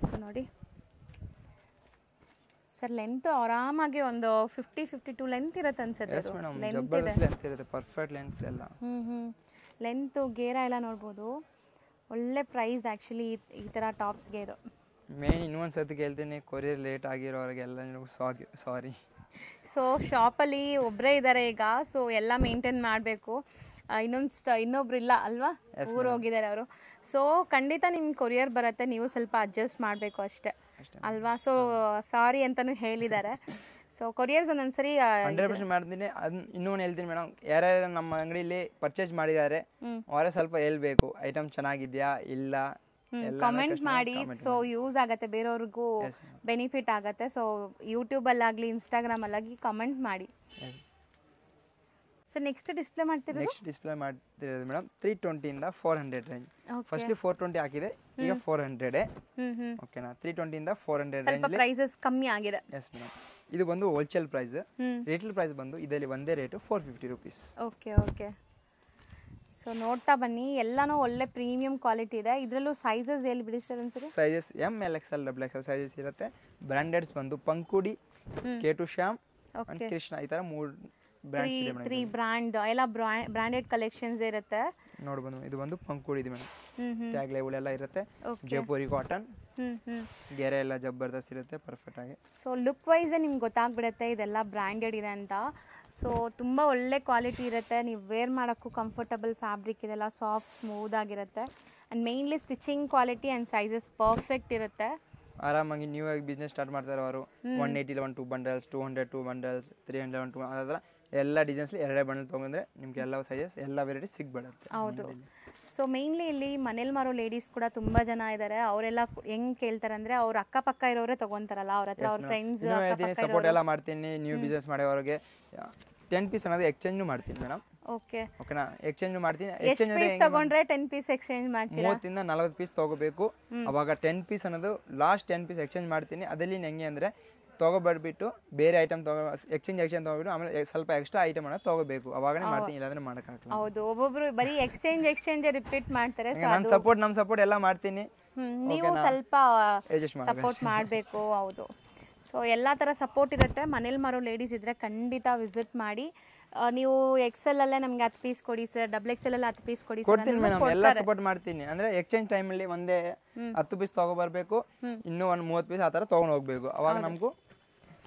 ಸೊ ನೋಡಿ ಸರ್, ಲೆಂತ್ ಆರಾಮಾಗಿ ಒಂದು 50-52 ಲೆಂತ್ ಇರುತ್ತೆ ಅನ್ಸುತ್ತೆ. ಎಸ್ ಮೇಡಮ್, ಜಬರ್ದಸ್ತ್ ಲೆಂತ್ ಇರುತ್ತೆ, ಪರ್ಫೆಕ್ಟ್ ಲೆಂತ್ಸ್ ಎಲ್ಲ. ಲೆಂತು ಗೇರ ಎಲ್ಲ ನೋಡ್ಬೋದು. ಒಳ್ಳೆ ಪ್ರೈಸ್ ಆ್ಯಕ್ಚುಲಿ ಈ ಥರ ಟಾಪ್ಸ್ಗೆ ಇದು. ಮೇನ್ ಇನ್ನೊಂದು ಸತಿ ಹೇಳ್ತೀನಿ, ಕೊರಿಯರ್ ಲೇಟ್ ಆಗಿರೋರಿಗೆಲ್ಲ ಸಾರಿ. ಸೊ ಶಾಪಲ್ಲಿ ಒಬ್ಬರೇ ಇದ್ದಾರೆ ಈಗ, ಸೊ ಎಲ್ಲ ಮೇಂಟೈನ್ ಮಾಡಬೇಕು. ಇನ್ನೊಬ್ರು ಇಲ್ಲ ಅಲ್ವಾ, ಊರು ಹೋಗಿದ್ದಾರೆ ಅವರು. ಸೊ ಖಂಡಿತ ನಿಮ್ಗೆ ಕೊರಿಯರ್ ಬರುತ್ತೆ, ನೀವು ಸ್ವಲ್ಪ ಅಡ್ಜಸ್ಟ್ ಮಾಡಬೇಕು ಅಷ್ಟೇ ಅಲ್ವಾ. ಸೊ ಸಾರಿ ಅಂತಲೂ ಹೇಳಿದ್ದಾರೆ. ಸೊ ಕೊರಿಯರ್ಸ್ ಒಂದೊಂದ್ಸರಿ 100% ಮಾಡ್ತೀನಿ. ಇನ್ನೊಂದು ಹೇಳ್ತೀನಿ ಮೇಡಮ್, ಯಾರ್ಯಾರು ನಮ್ಮ ಅಂಗಡಿಯಲ್ಲಿ ಪರ್ಚೇಸ್ ಮಾಡಿದ್ದಾರೆ ಅವರೇ ಸ್ವಲ್ಪ ಹೇಳ್ಬೇಕು, ಐಟಮ್ ಚೆನ್ನಾಗಿದೆಯಾ ಇಲ್ಲ ಕಾಮೆಂಟ್ ಮಾಡಿ. ಸೊ ಯೂಸ್ ಆಗುತ್ತೆ, ಬೇರೆಯವ್ರಿಗೂ ಬೆನಿಫಿಟ್ ಆಗುತ್ತೆ. ಸೊ ಯೂಟ್ಯೂಬಲ್ಲಾಗಲಿ ಇನ್ಸ್ಟಾಗ್ರಾಮಲ್ಲಾಗಿ ಕಾಮೆಂಟ್ ಮಾಡಿ. ಸೊ ನೆಕ್ಸ್ಟ್ ಡಿಸ್ಪ್ಲೇ ಮಾಡ್ತಿರೋದು ಮೇಡಮ್ 320 ಇಂದ 400 ರೇಂಜ್. ಫಸ್ಟ್ಲಿ 420 ಹಾಕಿದೆ, ಈಗ 400 ಓಕೆನಾ. 320 ಇಂದ 400 ರೇಂಜ್ ಪ್ರೈಸಸ್ ಕಮ್ಮಿ ಆಗಿದೆ. ಎಸ್ ಮೇಡಮ್, ಇದು ಬಂದು ಹೋಲ್ಸೇಲ್ ಪ್ರೈಸ್. ರಿಟೇಲ್ ಪ್ರೈಸ್ ಬಂದು ಇದರಲ್ಲಿ ಒಂದೇ ರೇಟು 450 rupees. ಓಕೆ. ಸೊ ನೋಡ್ತಾ ಬನ್ನಿ, ಎಲ್ಲಾನು ಒಳ್ಳೆ ಪ್ರೀಮಿಯಂ ಕ್ವಾಲಿಟಿ ಇದೆ. ಇದರಲ್ಲೂ ಸೈಜಸ್ ಎಲ್ಲಿ ಬಿಡಿ ಸರ್ ಅನ್ಸರಿ? Sizes M, L, X L, double X L sizes ಇರುತ್ತೆ. ಬ್ರಾಂಡೆಡ್ಸ್ ಬಂದು ಪಂಕುಡಿ, K2 ಶ್ಯಾಮ್, ಕೃಷ್ಣ, ಈ ತರ 3 ಬ್ರ್ಯಾಂಡ್ ಎಲ್ಲ ಬ್ರಾಂಡೆಡ್ ಕಲೆಕ್ಷನ್ಸ್ ಇರುತ್ತೆ. ನೋಡ್ಬೋದು. ಇದು ಬಂದು ಪಂಕುಡಿ ಇದೆ ಮೇಡಮ್, ಟ್ಯಾಗ್ ಲೇಬಲ್ ಎಲ್ಲ ಇರುತ್ತೆ. ಜೈಪುರಿ ಕಾಟನ್, ಗೆರೆ ಎಲ್ಲ ಜಬರ್ದಸ್ತ್ ಇರುತ್ತೆ, ಪರ್ಫೆಕ್ಟ್ ಆಗಿ. ಸೊ ಲುಕ್ ವೈಸ್ ನಿಮ್ಗೆ ಗೊತ್ತಾಗ್ಬಿಡುತ್ತೆ ಇದೆಲ್ಲ ಬ್ರ್ಯಾಂಡೆಡ್ ಇದೆ ಅಂತ. ಸೊ ತುಂಬ ಒಳ್ಳೆ ಕ್ವಾಲಿಟಿ ಇರುತ್ತೆ, ನೀವು ವೇರ್ ಮಾಡೋಕ್ಕೂ ಕಂಫರ್ಟಬಲ್ ಫ್ಯಾಬ್ರಿಕ್ ಇದೆಲ್ಲ ಸಾಫ್ಟ್ ಸ್ಮೂತ್ ಆಗಿರುತ್ತೆ. And mainly stitching quality and sizes perfect ಇರುತ್ತೆ. ಆರಾಮಾಗಿ ನ್ಯೂ ಆಗಿ ಬಿಸ್ನೆಸ್ ಸ್ಟಾರ್ಟ್ ಮಾಡ್ತಾರೆ ಅವರು. 180 2 ಬಂಡಲ್ಸ್, 200 2 ಬಂಡಲ್ಸ್, 300 2 ಅದರ ಎಲ್ಲ ಡಿಸೈನ್ಸ್ಲಿ 2 ಬಂಡಲ್ ತೊಗೊಂಡ್ರೆ ನಿಮ್ಗೆ ಎಲ್ಲ ಸೈಜಸ್ ಎಲ್ಲ ವೆರೈಟಿ ಸಿಗ್ಬಿಡುತ್ತೆ. ಹೌದು. ಸೊ ಮೇನ್ಲಿ ಇಲ್ಲಿ ಮನೇಲಿ ಮಾರೋ ಲೇಡೀಸ್ ಕೂಡ ತುಂಬ ಜನ ಇದ್ದಾರೆ. ಅವರೆಲ್ಲ ಹೆಂಗೆ ಕೇಳ್ತಾರೆ ಅಂದರೆ, ಅವ್ರ ಅಕ್ಕಪಕ್ಕ ಇರೋರೇ ತೊಗೊತಾರಲ್ಲ, ಅವ್ರ ಹತ್ರ ಅವ್ರ ಫ್ರೆಂಡ್ಸ್ ಸಪೋರ್ಟ್ ಎಲ್ಲ ಮಾಡ್ತೀನಿ. ನ್ಯೂ ಬಿಸ್ನೆಸ್ ಮಾಡೋರಿಗೆ 10 ಪೀಸ್ ಅನ್ನೋದು ಎಕ್ಸ್ಚೇಂಜ್ ಮಾಡ್ತೀನಿ ಮೇಡಮ್. ಓಕೆನಾ, ಎಕ್ಸ್ಚೇಂಜ್ ಮಾಡ್ತೀನಿ. ಎಷ್ಟು ಪೀಸ್ ತಗೊಂಡ್ರೆ 10 ಪೀಸ್ ಎಕ್ಸ್ಚೇಂಜ್ ಮಾಡ್ತೀನಿ? 30 ಇಂದ 40 ಪೀಸ್ ತಗೋಬೇಕು. ಅವಾಗ 10 ಪೀಸ್ ಅನ್ನೋದು ಲಾಸ್ಟ್ 10 ಪೀಸ್ ಎಕ್ಸ್ಚೇಂಜ್ ಮಾಡ್ತೀನಿ. ಅದಲ್ಲಿ ಹೆಂಗೆ ಅಂದರೆ, ತೊಗೊಬರ್ಬಿಟ್ಟು ಬೇರೆ ಐಟಮ್ ಎಕ್ಸ್ಚೇಂಜ್ ತೊಗೊಬಿಟ್ಟು ಆಮೇಲೆ ಸ್ವಲ್ಪ ಎಕ್ಸ್ಟ್ರಾ ಐಟಮ್ ಅನ್ನ ತೊಗೋಬೇಕು, ಅವಾಗನೇ ಮಾಡ್ತೀನಿ, ಇಲ್ಲಾಂದ್ರೆ ಮಾಡೋಕ್ಕಾಗಲ್ಲ. ಹೌದು, ಒಬ್ಬೊಬ್ರು ಬರೀ ಎಕ್ಸ್ಚೇಂಜ್ ರಿಪೀಟ್ ಮಾಡ್ತಾರೆ. ಸೊ ನಮ್ಮ ಸಪೋರ್ಟ್ ಎಲ್ಲ ಮಾಡ್ತೀನಿ, ನೀವು ಸ್ವಲ್ಪ ಸಪೋರ್ಟ್ ಮಾಡಬೇಕು. ಹೌದು. ಸೊ ಎಲ್ಲ ಥರ ಸಪೋರ್ಟ್ ಇರುತ್ತೆ. ಮನೇಲಿ ಮಾರೋ ಲೇಡೀಸ್ ಇದ್ದರೆ ಖಂಡಿತ ವಿಸಿಟ್ ಮಾಡಿ. ನೀವು ಎಕ್ಸೆಲ್ ಅಲ್ಲೇ ನಮ್ಗೆ 10 ಪೀಸ್ ಕೊಡಿ ಸರ್, ಡಬಲ್ ಎಕ್ಸೆಲ್ ಅಲ್ಲಿ 10 ಪೀಸ್ ಕೊಡಿ ಸರ್, ಕೊಡ್ತೀನಿ ಮೇಡಮ್. ಎಲ್ಲ ಸಪೋರ್ಟ್ ಮಾಡ್ತೀನಿ. ಅಂದ್ರೆ ಎಕ್ಸ್ಚೇಂಜ್ ಟೈಮಲ್ಲಿ ಒಂದೇ 10 ಪೀಸ್ ತಗೋಬರ್ಬೇಕು, ಇನ್ನೂ ಒಂದು 30 ಪೀಸ್ ಆ ಥರ ತೊಗೊಂಡು ಹೋಗ್ಬೇಕು. ಅವಾಗ ನಮಗೂ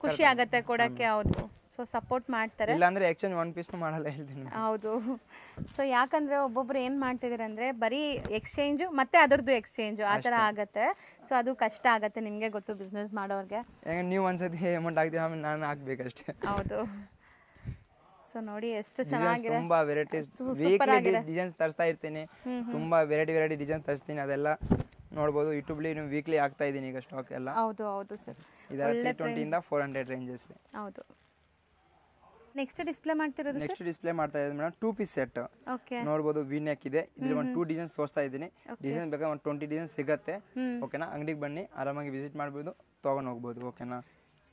ಖುಷಿ ಆಗುತ್ತೆ ಕೊಡೋಕ್ಕೆ. ಹೌದು. ಸೊ ಸಪೋರ್ಟ್ ಮಾಡ್ತಾರೆ. ಇಲ್ಲಾಂದ್ರೆ ಎಕ್ಸ್ಚೇಂಜ್ 1 ಪೀಸ್ನು ಮಾಡಲ್ಲ ಹೇಳ್ತೀನಿ. ಹೌದು. ಸೊ ಯಾಕಂದ್ರೆ ಒಬ್ಬೊಬ್ರು ಏನು ಮಾಡ್ತಿದ್ದಾರೆ ಅಂದರೆ, ಬರೀ ಎಕ್ಸ್ಚೇಂಜು ಮತ್ತೆ ಅದರದ್ದು ಎಕ್ಸ್ಚೇಂಜು ಆ ಥರ ಆಗುತ್ತೆ. ಸೊ ಅದು ಕಷ್ಟ ಆಗುತ್ತೆ, ನಿಮಗೆ ಗೊತ್ತು ಬಿಸ್ನೆಸ್ ಮಾಡೋರಿಗೆ. ನೀವು ಒಂದ್ಸತಿ ಅಮೌಂಟ್ ಹಾಕ್ತೀವಿ, ಆಮೇಲೆ ನಾನು ಹಾಕ್ಬೇಕಷ್ಟೇ. ಹೌದು. ಸೊ ನೋಡಿ ಎಷ್ಟು ಚೆನ್ನಾಗಿದೆ, ತುಂಬಾ ವೆರೈಟೀಸ್ ವೀಕ್ಲಿ ಡಿಸೈನ್ಸ್ ತರಿಸ್ತಾ ಇರ್ತೀನಿ. ತುಂಬಾ ವೆರೈಟಿ ಡಿಸೈನ್ಸ್ ತರಿಸ್ತೀನಿ. ಅದೆಲ್ಲ ನೋಡ್ಬೋದು ಯೂಟ್ಯೂಬ್ಲಿ. ವೀಕ್ಲಿ ಆಗ್ತಾ ಇದ್ದೀನಿ ಈಗ ಸ್ಟಾಕ್ ಎಲ್ಲ. ಹೌದು ಸರ್. ಇದರ 320 ಇಂದ 400 ರೇಂಜಸ್. ಹೌದು. ನೆಕ್ಸ್ಟ್ ಡಿಸ್ಪ್ಲೇ ಮಾಡ್ತಿರೋದು? ನೆಕ್ಸ್ಟ್ ಡಿಸ್ಪ್ಲೇ ಮಾಡ್ತಾ ಇದ್ದೀನಿ ಮೇಡಮ್ 2 ಪೀಸ್ ಸೆಟ್. ನೋಡ್ಬೋದು, ವಿ ನೆಕ್ ಇದೆ. ಇದ್ರಲ್ಲಿ ಒಂದು 2 ಡಿಸೈನ್ಸ್ ತೋರಿಸ್ತಾ ಇದ್ದೀನಿ. ಡಿಸೈನ್ ಬೇಕಾದ್ರೆ ಒಂದು 20 ಡಿಸೈನ್ ಸಿಗುತ್ತೆ. ಓಕೆನಾ, ಅಂಗಡಿಗೆ ಬನ್ನಿ, ಆರಾಮಾಗಿ ವಿಸಿಟ್ ಮಾಡ್ಬೋದು, ತೊಗೊಂಡು ಹೋಗ್ಬೋದು. ಓಕೆನಾ,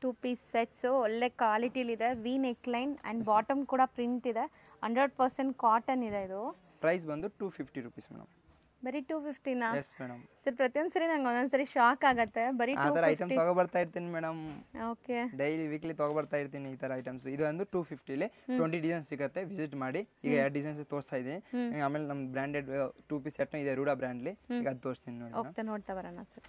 2 ಪೀಸ್ ಸೆಟ್ಸು ಒಳ್ಳೆ ಕ್ವಾಲಿಟಿಲಿದೆ. V neck line and bottom ಕೂಡ ಪ್ರಿಂಟ್ ಇದೆ. 100% ಕಾಟನ್ ಇದೆ. ಇದು ಪ್ರೈಸ್ ಬಂದು 250 rupees ಮೇಡಮ್. ಬರೀ 250ನಾ? Yes madam. ಸರ್ ಪ್ರತಿಯೊಂದು ಸರಿ ನಂಗೆ ಒಂದೊಂದ್ಸರಿ ಶಾಕ್ ಆಗುತ್ತೆ. ಬರೀ ಆ ಥರ ಐಟಮ್ ತಗೋಬರ್ತಾ ಇರ್ತೀನಿ ಮೇಡಮ್. ಓಕೆ, ಡೈಲಿ ವೀಕ್ಲಿ ತಗೋಬರ್ತಾ ಇರ್ತೀನಿ ಈ ಥರ ಐಟಮ್ಸ್. ಇದು ಒಂದು 250ಲಿ 20 ಡಿಸೈನ್ ಸಿಗುತ್ತೆ, ವಿಸಿಟ್ ಮಾಡಿ. ಈಗ 2 ಡಿಸೈನ್ಸ್ ತೋರಿಸ್ತಾ ಇದ್ದೀನಿ. ಆಮೇಲೆ ನಮ್ಮ ಬ್ರ್ಯಾಂಡೆಡ್ 2 ಪೀಸ್ ಸೆಟ್ ಇದೆ ರೂಢಾ ಬ್ರ್ಯಾಂಡ್ಲಿ, ಈಗ ಅದು ತೋರಿಸ್ತೀನಿ ನೋಡಿ. ಓಕೆ, ನೋಡ್ತಾ ಬರೋಣ ಸರ್.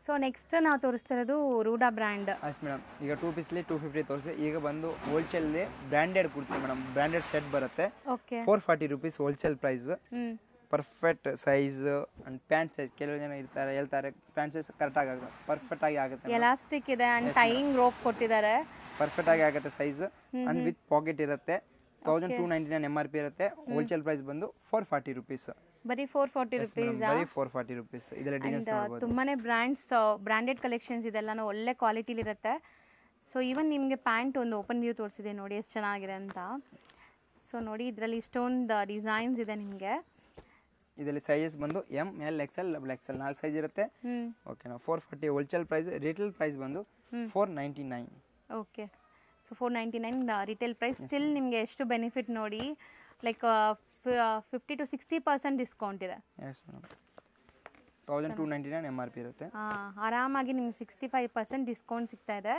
ಸೊ ನೆಕ್ಸ್ಟ್ ನಾವು ತೋರಿಸ್ತಿರೋದು ರೂಢಾ ಬ್ರ್ಯಾಂಡ್. Yes madam. ಈಗ 2 ಪೀಸ್ಲಿ 250 ತೋರಿಸಿ. ಈಗ ಬಂದು ಹೋಲ್ಸೇಲ್ಲಿ ಬ್ರ್ಯಾಂಡೆಡ್ ಕೊಡ್ತೀನಿ ಮೇಡಮ್. ಬ್ರ್ಯಾಂಡೆಡ್ ಸೆಟ್ ಬರುತ್ತೆ. Okay, 440 rupees wholesale price. Perfect size and pant size. ಕೆಲವು ಜನ ಹೇಳ್ತಾರೆ ಪ್ಯಾಂಟ್ ಸೈಜ್ ಕರೆಕ್ಟಾಗಿ ಆಗುತ್ತೆ, ಪರ್ಫೆಕ್ಟ್ ಆಗಿ ಆಗುತ್ತೆ. ಎಲಾಸ್ಟಿಕ್ ಇದೆ ಅಂಡ್ ಟೈಯಿಂಗ್ ರೋಪ್ ಕೊಟ್ಟಿದ್ದಾರೆ. ಪರ್ಫೆಕ್ಟ್ ಆಗಿ ಆಗುತ್ತೆ ಸೈಜ್. ಅಂಡ್ ವಿತ್ ಪಾಕೆಟ್ ಇರುತ್ತೆ. 1299 MRP ಇರುತ್ತೆ. ಹೋಲ್ಸೇಲ್ ಪ್ರೈಸ್ ಬಂದು 440 ರುಪೀಸ್. ಬರೀ 440 ರುಪೀಸ್. ಬರೀ 440 ರುಪೀಸ್. ಇದರ ಡಿಸೈನ್ಸ್ ನೋಡಬಹುದು. ತುಂಬಾನೇ ಬ್ರಾಂಡೆಡ್ ಕಲೆಕ್ಷನ್ಸ್ ಇದೆಲ್ಲನೂ ಒಳ್ಳೆ ಕ್ವಾಲಿಟಿಲಿ ಇರುತ್ತೆ. ಸೊ ಈವನ್ ನಿಮಗೆ ಪ್ಯಾಂಟ್ ಒಂದು ಓಪನ್ ವ್ಯೂ ತೋರಿಸಿದೆ ನೋಡಿ ಎಷ್ಟು ಚೆನ್ನಾಗಿದೆ ಅಂತ. ಸೊ ನೋಡಿ ಇದರಲ್ಲಿ ಇಷ್ಟೊಂದು ಡಿಸೈನ್ಸ್ ಇದೆ ನಿಮಗೆ. ಇದರಲ್ಲಿ ಸೈಜಸ್ ಬಂದು M L XL double XL 4 size ಇರುತ್ತೆ. ಓಕೆನಾ. 440 ಹೋಲ್ಸೇಲ್ ಪ್ರೈಸ್. ರಿಟೇಲ್ ಪ್ರೈಸ್ ಬಂದು 499. Okay. So 499 retail price. Still ನಿಮಗೆ ಎಷ್ಟು ಬೆನಿಫಿಟ್ ನೋಡಿ, ಲೈಕ್ 50 to 60% ಡಿಸ್ಕೌಂಟ್ ಇದೆ. Yes madam. 1299 MRP ಇರುತ್ತೆ. ಆರಾಮಾಗಿ ನಿಮ್ಗೆ 65% ಡಿಸ್ಕೌಂಟ್ ಸಿಗ್ತಾ ಇದೆ.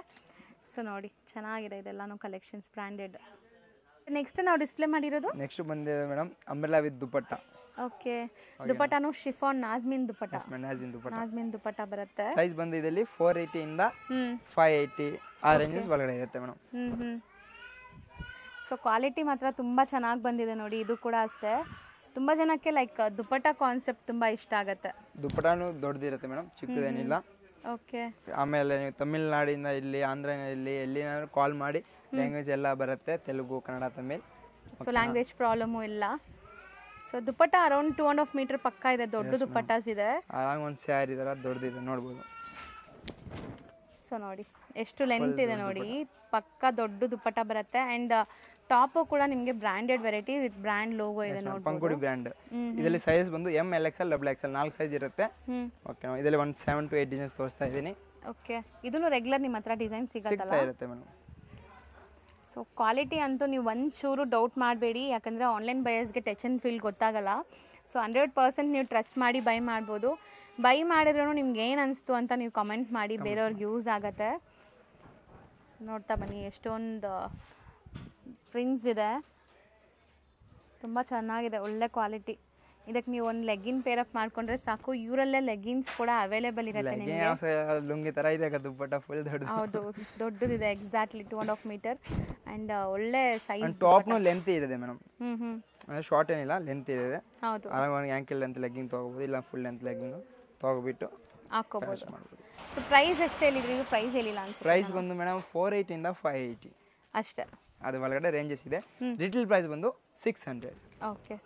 ಸೊ ನೋಡಿ ಚೆನ್ನಾಗಿದೆ ಇದೆಲ್ಲನೂ ಕಲೆಕ್ಷನ್ಸ್ ಬ್ರ್ಯಾಂಡೆಡ್. ನೆಕ್ಸ್ಟ್ ನಾವು ಡಿಸ್ಪ್ಲೇ ಮಾಡಿರೋದು ನೆಕ್ಸ್ಟ್ ಬಂದಿದೆ madam umbrella with dupatta. Okay. ದುಪಟ್ಟಾನು ಶಿಫಾನ್ ನಾಜ್ಮಿನ್ ದುಪಟ್ಟ. ನಾಜ್ಮಿನ್ ದುಪಟ್ಟ ಬರುತ್ತೆ. ಪ್ರೈಸ್ ಬಂದು ಇದರಲ್ಲಿ 480 ಇಂದ 580 ಆ ರೇಂಜಸ್ ಒಳಗಡೆ ಇರುತ್ತೆ ಮೇಡಮ್. ಸೊ ಕ್ವಾಲಿಟಿ ಮಾತ್ರ ತುಂಬ ಚೆನ್ನಾಗಿ ಬಂದಿದೆ ನೋಡಿ. ಇದು ಕೂಡ ಅಷ್ಟೇ ತುಂಬ ಜನಕ್ಕೆ ಲೈಕ್ ದುಪಟ್ಟ ಕಾನ್ಸೆಪ್ಟ್ ತುಂಬ ಇಷ್ಟ ಆಗುತ್ತೆ. ದುಪಟ್ಟಾನು ದೊಡ್ಡದಿರುತ್ತೆ ಮೇಡಮ್, ಚಿಕ್ಕದೇನಿಲ್ಲ. ಓಕೆ. ಆಮೇಲೆ ನೀವು ತಮಿಳ್ನಾಡಿಂದ ಇಲ್ಲಿ ಆಂಧ್ರನಲ್ಲಿ ಎಲ್ಲಿನಾದ್ರು ಕಾಲ್ ಮಾಡಿ ಲ್ಯಾಂಗ್ವೇಜ್ ಎಲ್ಲ ಬರುತ್ತೆ, Telugu Kannada Tamil. So language problem ಇಲ್ಲ. ಸೊ ದುಪಟ್ಟ ಅರೌಂಡ್ 2.5 ಮೀಟರ್ ಪಕ್ಕ ಇದೆ. ದೊಡ್ಡ ದುಪಟ್ಟಾಸ್ ಇದೆ. ಆರಾಮ್ ಒಂದು ಸ್ಯಾರಿ ಥರ ದೊಡ್ಡದಿದೆ ನೋಡ್ಬೋದು. ಸೊ ನೋಡಿ ಎಷ್ಟು ಲೆಂತ್ ಇದೆ ನೋಡಿ, ಪಕ್ಕ ದೊಡ್ಡ ದುಪಟ್ಟ ಬರುತ್ತೆ. ಆ್ಯಂಡ್ ಟಾಪು ಕೂಡ ನಿಮಗೆ branded variety with brand logo ಇದೆ ನೋಡಿ. ಪಂಗುಡಿ ಬ್ರ್ಯಾಂಡ್. ಇದರಲ್ಲಿ ಸೈಜ್ ಬಂದು M L XL double XL 4 size ಇರುತ್ತೆ. ಓಕೆ. ಇದರಲ್ಲಿ ಒಂದು 7 to 8 ಡಿಸೈನ್ಸ್ ತೋರಿಸ್ತಾ ಇದ್ದೀನಿ. ಓಕೆ. ಇದನ್ನು ರೆಗ್ಯುಲರ್ ನಿಮ್ಮ ಹತ್ರ ಡಿಸೈನ್ ಸಿಗುತ್ತಲ್ಲ ಇರುತ್ತೆ ಮೇಡಮ್. ಸೊ ಕ್ವಾಲಿಟಿ ಅಂತೂ ನೀವು ಒಂಚೂರು ಡೌಟ್ ಮಾಡಬೇಡಿ, ಯಾಕಂದರೆ ಆನ್ಲೈನ್ ಬಯರ್ಸ್ಗೆ ಟಚ್ ಆ್ಯಂಡ್ ಫೀಲ್ ಗೊತ್ತಾಗಲ್ಲ. ಸೊ 100% ನೀವು ಟ್ರಸ್ಟ್ ಮಾಡಿ ಬೈ ಮಾಡ್ಬೋದು. ಬೈ ಮಾಡಿದ್ರೂ ನಿಮ್ಗೆ ಏನು ಅನಿಸ್ತು ಅಂತ ನೀವು ಕಮೆಂಟ್ ಮಾಡಿ, ಬೇರೆಯವ್ರಿಗೆ ಯೂಸ್ ಆಗುತ್ತೆ. ಸೊ ನೋಡ್ತಾ ಬನ್ನಿ ಎಷ್ಟೊಂದು ಪ್ರಿಂಟ್ಸ್ ಇದೆ, ತುಂಬ ಚೆನ್ನಾಗಿದೆ, ಒಳ್ಳೆ ಕ್ವಾಲಿಟಿ. ಇದಕ್ಕೆ ನೀವು ಒಂದು ಲೆಗ್ಗಿನ್ ಪೇರಪ್ ಮಾಡ್ಕೊಂಡ್ರೆ ಸಾಕು. ಇವರಲ್ಲೇ ಲೆಗ್ಗಿನ್ಸ್ ಕೂಡ ಅವೈಲೇಬಲ್ ಇರುತ್ತೆ ನಿಮಗೆ. ಲುಂಗಿ ಥರ ಇದೆ ದುಪಟ್ಟ, ಫುಲ್ ದೊಡ್ಡ. ಹೌದು ದೊಡ್ಡದಿದೆ, ಎಕ್ಸಾಕ್ಟ್ಲಿ 2.5 ಮೀಟರ್. ಆ್ಯಂಡ್ ಒಳ್ಳೆ ಸೈಜ್. ಟಾಪ್ನು ಲೆಂತ್ ಇದೆ ಮೇಡಮ್. ಅಂದರೆ ಶಾರ್ಟ್ ಏನಿಲ್ಲ, ಲೆಂತ್ ಇದೆ. ಹೌದು. ಆರಾಮಾಗಿ ಆ್ಯಂಕಲ್ ಲೆಂತ್ ಲೆಗ್ಗಿಂಗ್ ತೊಗೋಬೋದು, ಇಲ್ಲ ಫುಲ್ ಲೆಂತ್ ಲೆಗ್ಗಿಂಗ್ ತೊಗೊಬಿಟ್ಟು ಹಾಕೋಬೋದು. ಸೊ ಪ್ರೈಸ್ ಎಷ್ಟು ಹೇಳಿದ್ರಿ? ಇದು ಪ್ರೈಸ್ ಹೇಳಿಲ್ಲ ಅನ್ಸುತ್ತೆ. ಪ್ರೈಸ್ ಬಂದು ಮೇಡಮ್ 480 ಇಂದ 580 ಅಷ್ಟೇ. ಅದು ಒಳಗಡೆ ರೇಂಜಸ್ ಇದೆ. ರಿಟೇಲ್ ಪ್ರೈಸ್ ಬಂದು 600. ಓಕೆ.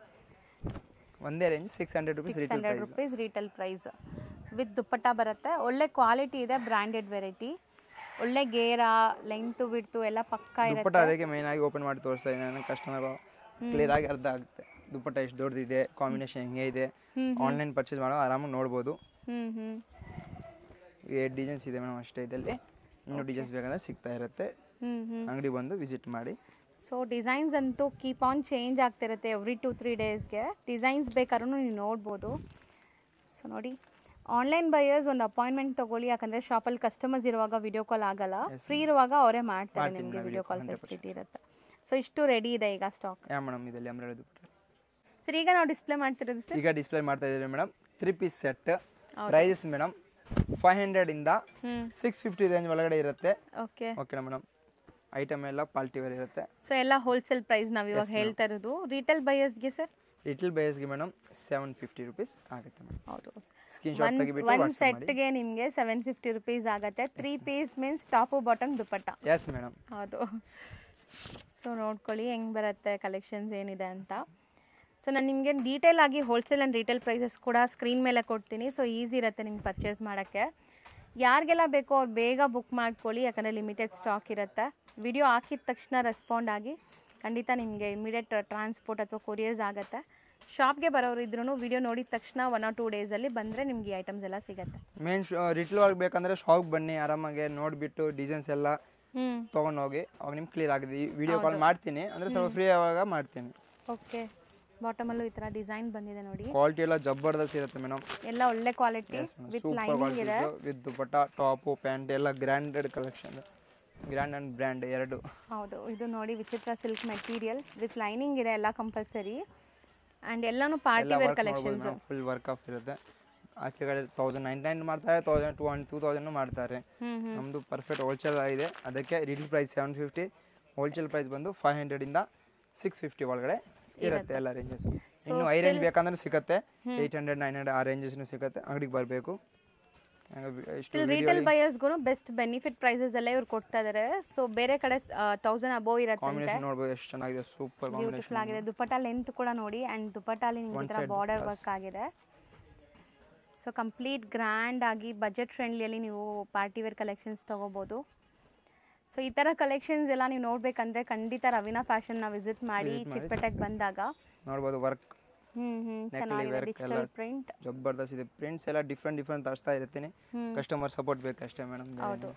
ಒಂದೇ range 600 rupees retail price. With dupatta ಬರುತ್ತೆ. ಒಳ್ಳೆ ಕ್ವಾಲಿಟಿ ಇದೆ, ಬ್ರ್ಯಾಂಡೆಡ್ ವೆರೈಟಿ. ಒಳ್ಳೆ ಗೇರ ಲೆಂತ್ ಬಿಡ್ತು ಎಲ್ಲ ಪಕ್ಕ ಇರುತ್ತೆ. ದುಪ್ಪಟ್ಟ ಅದಕ್ಕೆ ಮೇನ್ ಆಗಿ ಓಪನ್ ಮಾಡಿ ತೋರಿಸ್ತಾ ಇದ್ದೀನಿ ಕಸ್ಟಮರ್ ಕ್ಲಿಯರ್ ಆಗಿ ಅರ್ಥ ಆಗುತ್ತೆ ದುಪ್ಪಟ್ಟ ಎಷ್ಟು ದೊಡ್ಡದಿದೆ, ಕಾಂಬಿನೇಷನ್ ಹೆಂಗೆ ಇದೆ. ಆನ್ಲೈನ್ ಪರ್ಚೇಸ್ ಮಾಡೋ ಆರಾಮಾಗಿ ನೋಡ್ಬೋದು. 8 ಡಿಸೈನ್ಸ್ ಇದೆ ಮೇಡಮ್ ಅಷ್ಟೇ. ಇದರಲ್ಲಿ ಇನ್ನೂ ಡಿಸೈನ್ಸ್ ಬೇಕಂದ್ರೆ ಸಿಗ್ತಾ ಇರುತ್ತೆ. ಅಂಗಡಿ ಬಂದು ವಿಸಿಟ್ ಮಾಡಿ. ಸೊ ಡಿಸೈನ್ಸ್ ಅಂತೂ ಕೀಪ್ ಆನ್ ಚೇಂಜ್ ಆಗ್ತಿರುತ್ತೆ ಎವ್ರಿ 2-3 ಡೇಸ್ಗೆ. ಡಿಸೈನ್ಸ್ ಬೇಕಾದ್ರೂ ನೀವು ನೋಡ್ಬೋದು. ಸೊ ನೋಡಿ ಆನ್ಲೈನ್ ಬೈಯರ್ಸ್ ಒಂದು ಅಪಾಯಿಂಟ್ಮೆಂಟ್ ತೊಗೊಳ್ಳಿ, ಯಾಕಂದರೆ ಶಾಪಲ್ಲಿ ಕಸ್ಟಮರ್ಸ್ ಇರುವಾಗ ವಿಡಿಯೋ ಕಾಲ್ ಆಗಲ್ಲ. ಫ್ರೀ ಇರುವಾಗ ಅವರೇ ಮಾಡ್ತಾರೆ, ನಿಮಗೆ ವಿಡಿಯೋ ಕಾಲ್ ಫೆಸಿಲಿಟಿ ಇರುತ್ತೆ. ಸೊ ಇಷ್ಟು ರೆಡಿ ಇದೆ ಈಗ ಸ್ಟಾಕ್. ಮೇಡಮ್ ಇದರಲ್ಲಿ ಅಂಬ್ರೆಲಾ ದುಪಟ್ಟ. ಸರ್ ಈಗ ನಾವು ಡಿಸ್ಪ್ಲೇ ಮಾಡ್ತಿರೋದು ಸರ್? ಈಗ ಡಿಸ್ಪ್ಲೇ ಮಾಡ್ತಾ ಇದ್ದೀವಿ madam 3 piece set. Prices madam 500 ಇಂದ 650 ರೇಂಜ್ ಒಳಗಡೆ ಇರುತ್ತೆ. ಓಕೆ. ಓಕೆನಾ ಮೇಡಮ್. ಐಟಮ್ ಎಲ್ಲ ಪಾರ್ಟಿ ವೇರ್ ಇರುತ್ತೆ. ಸೊ ಎಲ್ಲ ಹೋಲ್ಸೇಲ್ ಪ್ರೈಸ್ ನಾವು ಇವಾಗ ಹೇಳ್ತಾ ಇರೋದು. ರಿಟೇಲ್ ಬೈಯರ್ಸ್ಗೆ ಸರ್? ರಿಟೇಲ್ ಬೈಯರ್ಸ್ಗೆ ಮೇಡಮ್ 750 ರುಪೀಸ್ ಆಗುತ್ತೆ ಮೇಡಮ್. ಹೌದು. ಸ್ಕ್ರೀನ್ಶಾಟ್ ತೆಗಿಬಿಟ್ಟು ಒಂದು ಸೆಟ್ಗೆ ನಿಮಗೆ 750 ರುಪೀಸ್ ಆಗುತ್ತೆ. 3 piece means top bottom dupatta. Yes madam. ಹೌದು. ಸೊ ನೋಡ್ಕೊಳ್ಳಿ ಹೆಂಗೆ ಬರುತ್ತೆ ಕಲೆಕ್ಷನ್ಸ್ ಏನಿದೆ ಅಂತ. ಸೊ ನಾನು ನಿಮಗೆ ಡೀಟೇಲ್ ಆಗಿ ಹೋಲ್ಸೇಲ್ ಆ್ಯಂಡ್ ರಿಟೇಲ್ ಪ್ರೈಸಸ್ ಕೂಡ ಸ್ಕ್ರೀನ್ ಮೇಲೆ ಕೊಡ್ತೀನಿ. ಸೊ ಈಸಿ ಇರುತ್ತೆ ನಿಮ್ಗೆ ಪರ್ಚೇಸ್ ಮಾಡೋಕ್ಕೆ. ಯಾರಿಗೆಲ್ಲ ಬೇಕೋ ಅವ್ರು ಬೇಗ ಬುಕ್ ಮಾಡ್ಕೊಳ್ಳಿ, ಯಾಕಂದರೆ ಲಿಮಿಟೆಡ್ ಸ್ಟಾಕ್ ಇರುತ್ತೆ. ವಿಡಿಯೋ ಹಾಕಿದ ತಕ್ಷಣ ರೆಸ್ಪಾಂಡ್ ಆಗಿ ಖಂಡಿತ ನಿಮಗೆ ಇಮಿಡಿಯೇಟ್ ಟ್ರಾನ್ಸ್ಪೋರ್ಟ್ ಅಥವಾ ಕೊರಿಯರ್ಸ್ ಆಗುತ್ತೆ. ಶಾಪ್ಗೆ ಬರೋರು ಇದ್ರೂ ವಿಡಿಯೋ ನೋಡಿದ ತಕ್ಷಣ 1 or 2 ಡೇಸಲ್ಲಿ ಬಂದರೆ ನಿಮಗೆ ಐಟಮ್ಸ್ ಎಲ್ಲ ಸಿಗುತ್ತೆ. ಮೇನ್ ರಿಟೇಲ್ ಒಳಗೆ ಬೇಕಂದರೆ ಶಾಪ್ಗೆ ಬನ್ನಿ, ಆರಾಮಾಗಿ ನೋಡಿಬಿಟ್ಟು ಡಿಸೈನ್ಸ್ ಎಲ್ಲ ತೊಗೊಂಡೋಗಿ ಅವಾಗ ನಿಮ್ಗೆ ಕ್ಲಿಯರ್ ಆಗಿದೆ. ವಿಡಿಯೋ ಕಾಲ್ ಮಾಡ್ತೀನಿ ಅಂದರೆ ಸ್ವಲ್ಪ ಫ್ರೀ ಆವಾಗ ಮಾಡ್ತೀನಿ. ಓಕೆ. ಬಾಟಮಲ್ಲೂ ಈ ಥರ ಡಿಸೈನ್ ಬಂದಿದೆ ನೋಡಿ. ಕ್ವಾಲಿಟಿ ಎಲ್ಲ ಜಬರ್ದಸ್ತ್ ಇರುತ್ತೆ ಮೇಡಮ್. ಎಲ್ಲ ಒಳ್ಳೆ ಕ್ವಾಲಿಟಿ ವಿತ್ ಲೈನಿಂಗ್ ಇದೆ. ವಿತ್ ದುಪಟ್ಟ, ಟಾಪು, ಪ್ಯಾಂಟ್ ಎಲ್ಲ granted collection. Grand and brand ಎರಡು. ಹೌದು. ಇದು ನೋಡಿ ವಿಚಿತ್ರ ಸಿಲ್ಕ್ ಮೆಟೀರಿಯಲ್ ವಿತ್ ಲೈನಿಂಗ್ ಇದೆ, ಎಲ್ಲ ಕಂಪಲ್ಸರಿ. ಆ್ಯಂಡ್ ಎಲ್ಲನೂ party wear collections. Full work of ಇರುತ್ತೆ. ಆಚೆ ಕಡೆ 1099 ಮಾಡ್ತಾರೆ, 2000 ಮಾಡ್ತಾರೆ. ನಮ್ಮದು ಪರ್ಫೆಕ್ಟ್ ಹೋಲ್ಸೇಲ್ ಆಗಿದೆ. ಅದಕ್ಕೆ ರಿಟೇಲ್ ಪ್ರೈಸ್ 750, ಹೋಲ್ಸೇಲ್ ಪ್ರೈಸ್ ಬಂದು 500 ಇಂದ 650 ಒಳಗಡೆ ಇರುತ್ತೆ ಎಲ್ಲ ರೇಂಜಸ್. ಇನ್ನು ಹೈ ರೇಂಜ್ ಬೇಕಂದ್ರೆ ಸಿಗುತ್ತೆ 800, 900 ಆ ರೇಂಜಸ್ನು ಸಿಗುತ್ತೆ. ಅಂಗಡಿಗೆ ಬರಬೇಕು. ಇಷ್ಟು ರಿಟೇಲ್ ಬಯರ್ಸ್ಗೂ ಬೆಸ್ಟ್ ಬೆನಿಫಿಟ್ ಪ್ರೈಸಸ್ ಎಲ್ಲ ಇವ್ರು ಕೊಡ್ತಾ ಇದ್ದಾರೆ. ಸೊ ಬೇರೆ ಕಡೆ 1000 ಅಬೋವ್ ಇರುತ್ತೆ. ಕಾಂಬಿನೇಷನ್ ನೋಡ್ಬೋದು ಎಷ್ಟು ಚೆನ್ನಾಗಿದೆ, ಸೂಪರ್ ಕಾಂಬಿನೇಷನ್ ಬ್ಯೂಟಿಫುಲ್ ಆಗಿದೆ. ದುಪಟ್ಟಾ ಲೆಂತ್ ಕೂಡ ನೋಡಿ, ಆ್ಯಂಡ್ ದುಪಟ್ಟಾಲಿ ನಿಮ್ಗೆ ಈ ಥರ ಬಾರ್ಡರ್ ವರ್ಕ್ ಆಗಿದೆ. ಸೊ ಕಂಪ್ಲೀಟ್ ಗ್ರ್ಯಾಂಡ್ ಆಗಿ ಬಜೆಟ್ ಫ್ರೆಂಡ್ಲಿಯಲ್ಲಿ ನೀವು ಪಾರ್ಟಿ ವೇರ್ ಕಲೆಕ್ಷನ್ಸ್ ತೊಗೋಬೋದು. ಸೊ ಈ ಥರ ಕಲೆಕ್ಷನ್ಸ್ ಎಲ್ಲ ನೀವು ನೋಡಬೇಕಂದ್ರೆ ಖಂಡಿತ ರವೀನಾ ಫ್ಯಾಷನ್ನ ವಿಸಿಟ್ ಮಾಡಿ ಚಿಕ್ಕಪೇಟೆಗೆ ಬಂದಾಗ ನೋಡ್ಬೋದು. ವರ್ಕ್ ಚೆನ್ನಾಗಿದೆ, ಡಿಜಿಟಲ್ ಪ್ರಿಂಟ್ ಜಬರ್ದಸ್ತ್ ಇದೆ. ಪ್ರಿಂಟ್ಸ್ ಎಲ್ಲ ಡಿಫ್ರೆಂಟ್ ತರಿಸ್ತಾ ಇರ್ತೀನಿ. ಕಸ್ಟಮರ್ ಸಪೋರ್ಟ್ ಬೇಕಷ್ಟೇ ಮೇಡಮ್. ಹೌದು.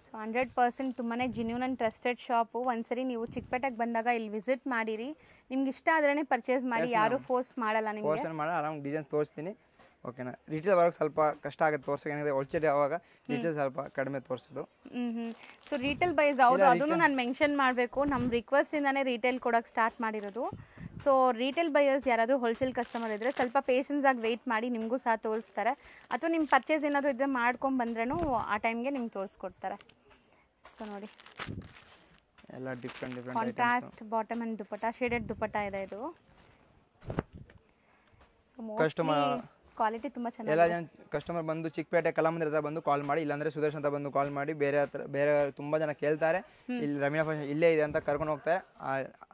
ಸೊ 100% ತುಂಬಾ ಜಿನ್ಯೂನ್ ಆ್ಯಂಡ್ ಟ್ರಸ್ಟೆಡ್ ಶಾಪು. ಒಂದ್ಸರಿ ನೀವು ಚಿಕ್ಕಪೇಟೆಗೆ ಬಂದಾಗ ಇಲ್ಲಿ ವಿಸಿಟ್ ಮಾಡಿರಿ. ನಿಮ್ಗೆ ಇಷ್ಟ ಆದ್ರೇ ಪರ್ಚೇಸ್ ಮಾಡಿ, ಯಾರು ಫೋರ್ಸ್ ಮಾಡಲ್ಲ ನಿಮಗೆ. ಫೋರ್ಸ್ ಮಾಡಿ ಆರಾಮ್ ಡಿಸೈನ್ಸ್ ತೋರಿಸ್ತೀನಿ. ಓಕೆನಾ. ರಿಟೇಲ್ ವರ್ಕ್ ಸ್ವಲ್ಪ ಕಷ್ಟ ಆಗುತ್ತೆ ತೋರ್ಸೋಕೆ, ಏನಿದೆ ಹೋಲ್ಸೇಲ್ ಯಾವಾಗ ರಿಟೇಲ್ ಸ್ವಲ್ಪ ಕಡಿಮೆ ತೋರಿಸೋದು. ಸೊ ರಿಟೇಲ್ ಬೈಸ್ ಹೌದು, ಅದನ್ನು ನಾನು ಮೆನ್ಷನ್ ಮಾಡಬೇಕು. ನಮ್ಮ ರಿಕ್ವೆಸ್ಟಿಂದಾನೇ ರಿಟೇಲ್ ಕೊಡೋಕೆ ಸ್ಟಾರ್ಟ್ ಮಾಡಿರೋದು. ಸೊ ರಿಟೇಲ್ ಬೈಯರ್ಸ್ ಯಾರಾದರೂ ಹೋಲ್ಸೇಲ್ ಕಸ್ಟಮರ್ ಇದ್ದರೆ ಸ್ವಲ್ಪ ಪೇಷನ್ಸ್ ಆಗಿ ವೆಯ್ಟ್ ಮಾಡಿ, ನಿಮಗೂ ಸಹ ತೋರಿಸ್ತಾರೆ. ಅಥವಾ ನಿಮ್ಮ ಪರ್ಚೇಸ್ ಏನಾದರೂ ಇದ್ದರೆ ಮಾಡ್ಕೊಂಡು ಬಂದ್ರೂ ಆ ಟೈಮ್ಗೆ ನಿಮ್ಗೆ ತೋರಿಸ್ಕೊಡ್ತಾರೆ. ಸೊ ನೋಡಿ ಎಲ್ಲ different contrast bottom and dupatta, shaded dupatta ಇದೆ ಇದು. ಸೊ ಕಸ್ಟಮರ್ ಕ್ವಾಲಿಟಿ ತುಂಬ ಚೆನ್ನಾಗಿದೆ. ಎಲ್ಲ ಜನ ಕಸ್ಟಮರ್ ಬಂದು ಚಿಕ್ಕಪೇಟೆ ಕಲಾಮಂದಿರ ಹತ್ರ ಬಂದು ಕಾಲ್ ಮಾಡಿ, ಇಲ್ಲಾಂದರೆ ಸುದರ್ಶನ್ ಅಂತ ಬಂದು ಕಾಲ್ ಮಾಡಿ. ಬೇರೆ ತುಂಬ ಜನ ಕೇಳ್ತಾರೆ, ಇಲ್ಲಿ ರವೀನಾ ಫ್ಯಾಷನ್ ಇಲ್ಲೇ ಇದೆ ಅಂತ ಕರ್ಕೊಂಡು ಹೋಗ್ತಾರೆ.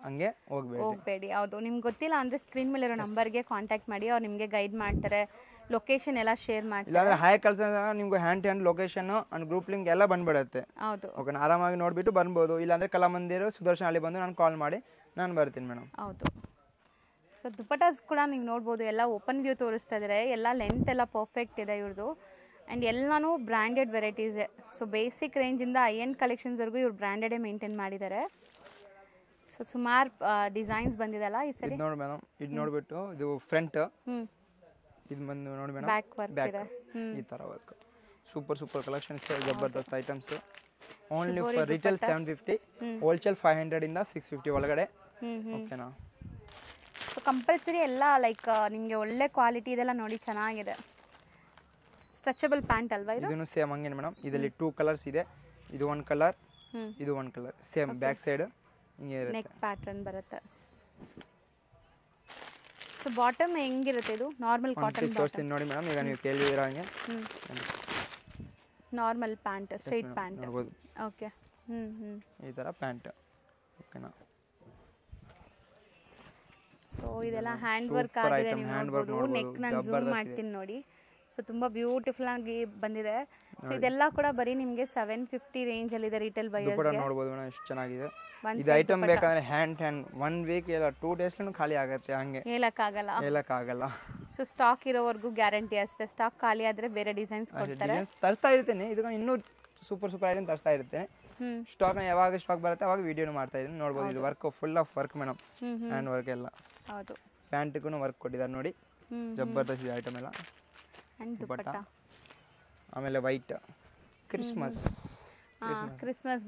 ಹಂಗೆ ಹೋಗಬೇಡಿ. ಹೌದು, ನಿಮ್ಗೆ ಗೊತ್ತಿಲ್ಲ ಅಂದರೆ ಸ್ಕ್ರೀನ್ ಮೇಲೆ ಇರೋ ನಂಬರ್ಗೆ ಕಾಂಟ್ಯಾಕ್ಟ್ ಮಾಡಿ, ಅವ್ರು ನಿಮಗೆ ಗೈಡ್ ಮಾಡ್ತಾರೆ, ಲೊಕೇಶನ್ ಎಲ್ಲ ಶೇರ್ ಮಾಡ್ತಾರೆ. ಇಲ್ಲಾಂದರೆ ಹಾಯ್ ಕಳ್ಸಿದಾಗ ನಿಮ್ಗೆ hand to hand location and group link ಎಲ್ಲ ಬಂದ್ಬಿಡುತ್ತೆ. ಹೌದು, ಓಕೆ, ಆರಾಮಾಗಿ ನೋಡಿಬಿಟ್ಟು ಬರ್ಬೋದು. ಇಲ್ಲಾಂದರೆ ಕಲಾಮಂದಿರ ಸುದರ್ಶನ್ ಅಲ್ಲಿ ಬಂದು ನಾನು ಕಾಲ್ ಮಾಡಿ ನಾನು ಬರ್ತೀನಿ ಮೇಡಮ್. ಹೌದು. ಸೊ ದುಪಟ್ಟಾಸ್ ಕೂಡ ನೀವು ನೋಡ್ಬೋದು, ಎಲ್ಲ ಓಪನ್ ವ್ಯೂ ತೋರಿಸ್ತಾ ಇದ್ದಾರೆ. ಎಲ್ಲ ಲೆಂತ್ ಎಲ್ಲ ಪರ್ಫೆಕ್ಟ್ ಇದೆ ಇವ್ರದ್ದು. ಆ್ಯಂಡ್ ಎಲ್ಲನೂ ಬ್ರ್ಯಾಂಡೆಡ್ ವೆರೈಟೀಸೇ. ಸೊ ಬೇಸಿಕ್ ರೇಂಜಿಂದ ಐ ಎಂಡ್ ಕಲೆಕ್ಷನ್ಸ್ವರೆಗೂ ಇವ್ರು ಬ್ರ್ಯಾಂಡೆಡೇ ಮೇಂಟೈನ್ ಮಾಡಿದ್ದಾರೆ. ಸೊ ಸುಮಾರು ಡಿಸೈನ್ಸ್ ಬಂದಿದೆಲ್ಲ ಈ ಸರಿ. ನೋಡಿ ಮೇಡಮ್, ಇದು ನೋಡಿಬಿಟ್ಟು ಇದು ಫ್ರಂಟ್, ಇದು ಬಂದು ನೋಡಿ ಮೇಡಮ್ ಬ್ಯಾಕ್ ವರ್ಕ್ ಇದೆ. ಈ ಥರ ವರ್ಕ್ ಸೂಪರ್ ಕಲೆಕ್ಷನ್ಸ್, ಜಬರ್ದಸ್ತ್ items. Only for retail 750, wholesale 500 ಇಂದ 650 ಒಳಗಡೆ. ಓಕೆನಾ. ಸೊ ಕಂಪಲ್ಸರಿ ಎಲ್ಲ ಲೈಕ್ ನಿಮಗೆ ಒಳ್ಳೆ ಕ್ವಾಲಿಟಿ ಇದೆಲ್ಲ ನೋಡಿ ಚೆನ್ನಾಗಿದೆ. ಸ್ಟ್ರೆಚಬಲ್ ಪ್ಯಾಂಟ್ ಅಲ್ವಾ ಇದು? ಇದನ್ನು ಸೇಮ್ ಹಂಗೇನೆ ಮೇಡಮ್. ಇದರಲ್ಲಿ 2 ಕಲರ್ಸ್ ಇದೆ. ಇದು ಒಂದು ಕಲರ್, ಇದು ಒಂದು ಕಲರ್. ಸೇಮ್ ಬ್ಯಾಕ್ ಸೈಡ್ ಹಿಂಗೆ ಇರುತ್ತೆ. ನೆಕ್ ಪ್ಯಾಟರ್ನ್ ಬರುತ್ತೆ. ಸೊ ಬಾಟಮ್ ಹೆಂಗಿರುತ್ತೆ ಇದು? ನಾರ್ಮಲ್ ಕಾಟನ್ ತೋರಿಸ್ತೀನಿ ನೋಡಿ ಮೇಡಮ್. ಈಗ ನೀವು ಕೇಳಿದಿರ ಹಂಗೆ ನಾರ್ಮಲ್ ಪ್ಯಾಂಟ್, ಸ್ಟ್ರೈಟ್ ಪ್ಯಾಂಟ್. ನೋಡ್ಬೋದು. ಓಕೆ. ಈ ಥರ ಪ್ಯಾಂಟ್. ಓಕೆನಾ. ಸೊ ಇದೆಲ್ಲ ಹ್ಯಾಂಡ್ ವರ್ಕ್ ಆಗಿದೆ, ನೀವು ನೋಡ್ಬೋದು. ನೆಕ್ ನಾನು ಝೂಮ್ ಮಾಡ್ತೀನಿ ನೋಡಿ. ಸೊ ತುಂಬ ಬ್ಯೂಟಿಫುಲ್ ಆಗಿ ಬಂದಿದೆ. ಸೊ ಇದೆಲ್ಲ ಕೂಡ ಬರೀ ನಿಮಗೆ 750 ರೇಂಜ್ ಅಲ್ಲಿ ಇದೆ ರಿಟೇಲ್ ಬೈಯರ್ಸ್ಗೆ. ನೋಡ್ಬೋದು ಮೇಡಮ್, ಎಷ್ಟು ಚೆನ್ನಾಗಿದೆ. ಇದು ಐಟಮ್ ಬೇಕಂದ್ರೆ ಹ್ಯಾಂಡ್ 1 ವೀಕ್ ಇಲ್ಲ 2 ಡೇಸ್ ಖಾಲಿ ಆಗುತ್ತೆ, ಹಂಗೆ ಹೇಳಕ್ಕಾಗಲ್ಲ. ಸೊ ಸ್ಟಾಕ್ ಇರೋವರೆಗೂ ಗ್ಯಾರಂಟಿ ಅಷ್ಟೇ. ಸ್ಟಾಕ್ ಖಾಲಿ ಆದ್ರೆ ಬೇರೆ ಡಿಸೈನ್ಸ್ ಕೊಡ್ತಾರೆ. ತರಿಸ್ತಾ ಇರ್ತೀನಿ, ಇದು ಇನ್ನೂ ಸೂಪರ್ ಐಟಮ್ ತರಿಸ್ತಾ ಇರ್ತೇನೆ. ಸ್ಟಾಕ್ನ ಯಾವಾಗ ಸ್ಟಾಕ್ ಬರುತ್ತೆ ಅವಾಗ ವಿಡಿಯೋನು ಮಾಡ್ತಾ ಇದ್ದೀನಿ. ನೋಡ್ಬೋದು, ಇದು work full of work madam, hand work ಎಲ್ಲ. ಹೌದು, ಪ್ಯಾಂಟ್ಗೂ ವರ್ಕ್ ಕೊಟ್ಟಿದ್ದಾರೆ ನೋಡಿ, ಜಬರ್ದಸ್ತ್ ಇದೆ ಐಟಮ್ ಎಲ್ಲ. ದುಪಟ್ಟಾ ಆಮೇಲೆ ವೈಟ್ ಕ್ರಿಸ್ಮಸ್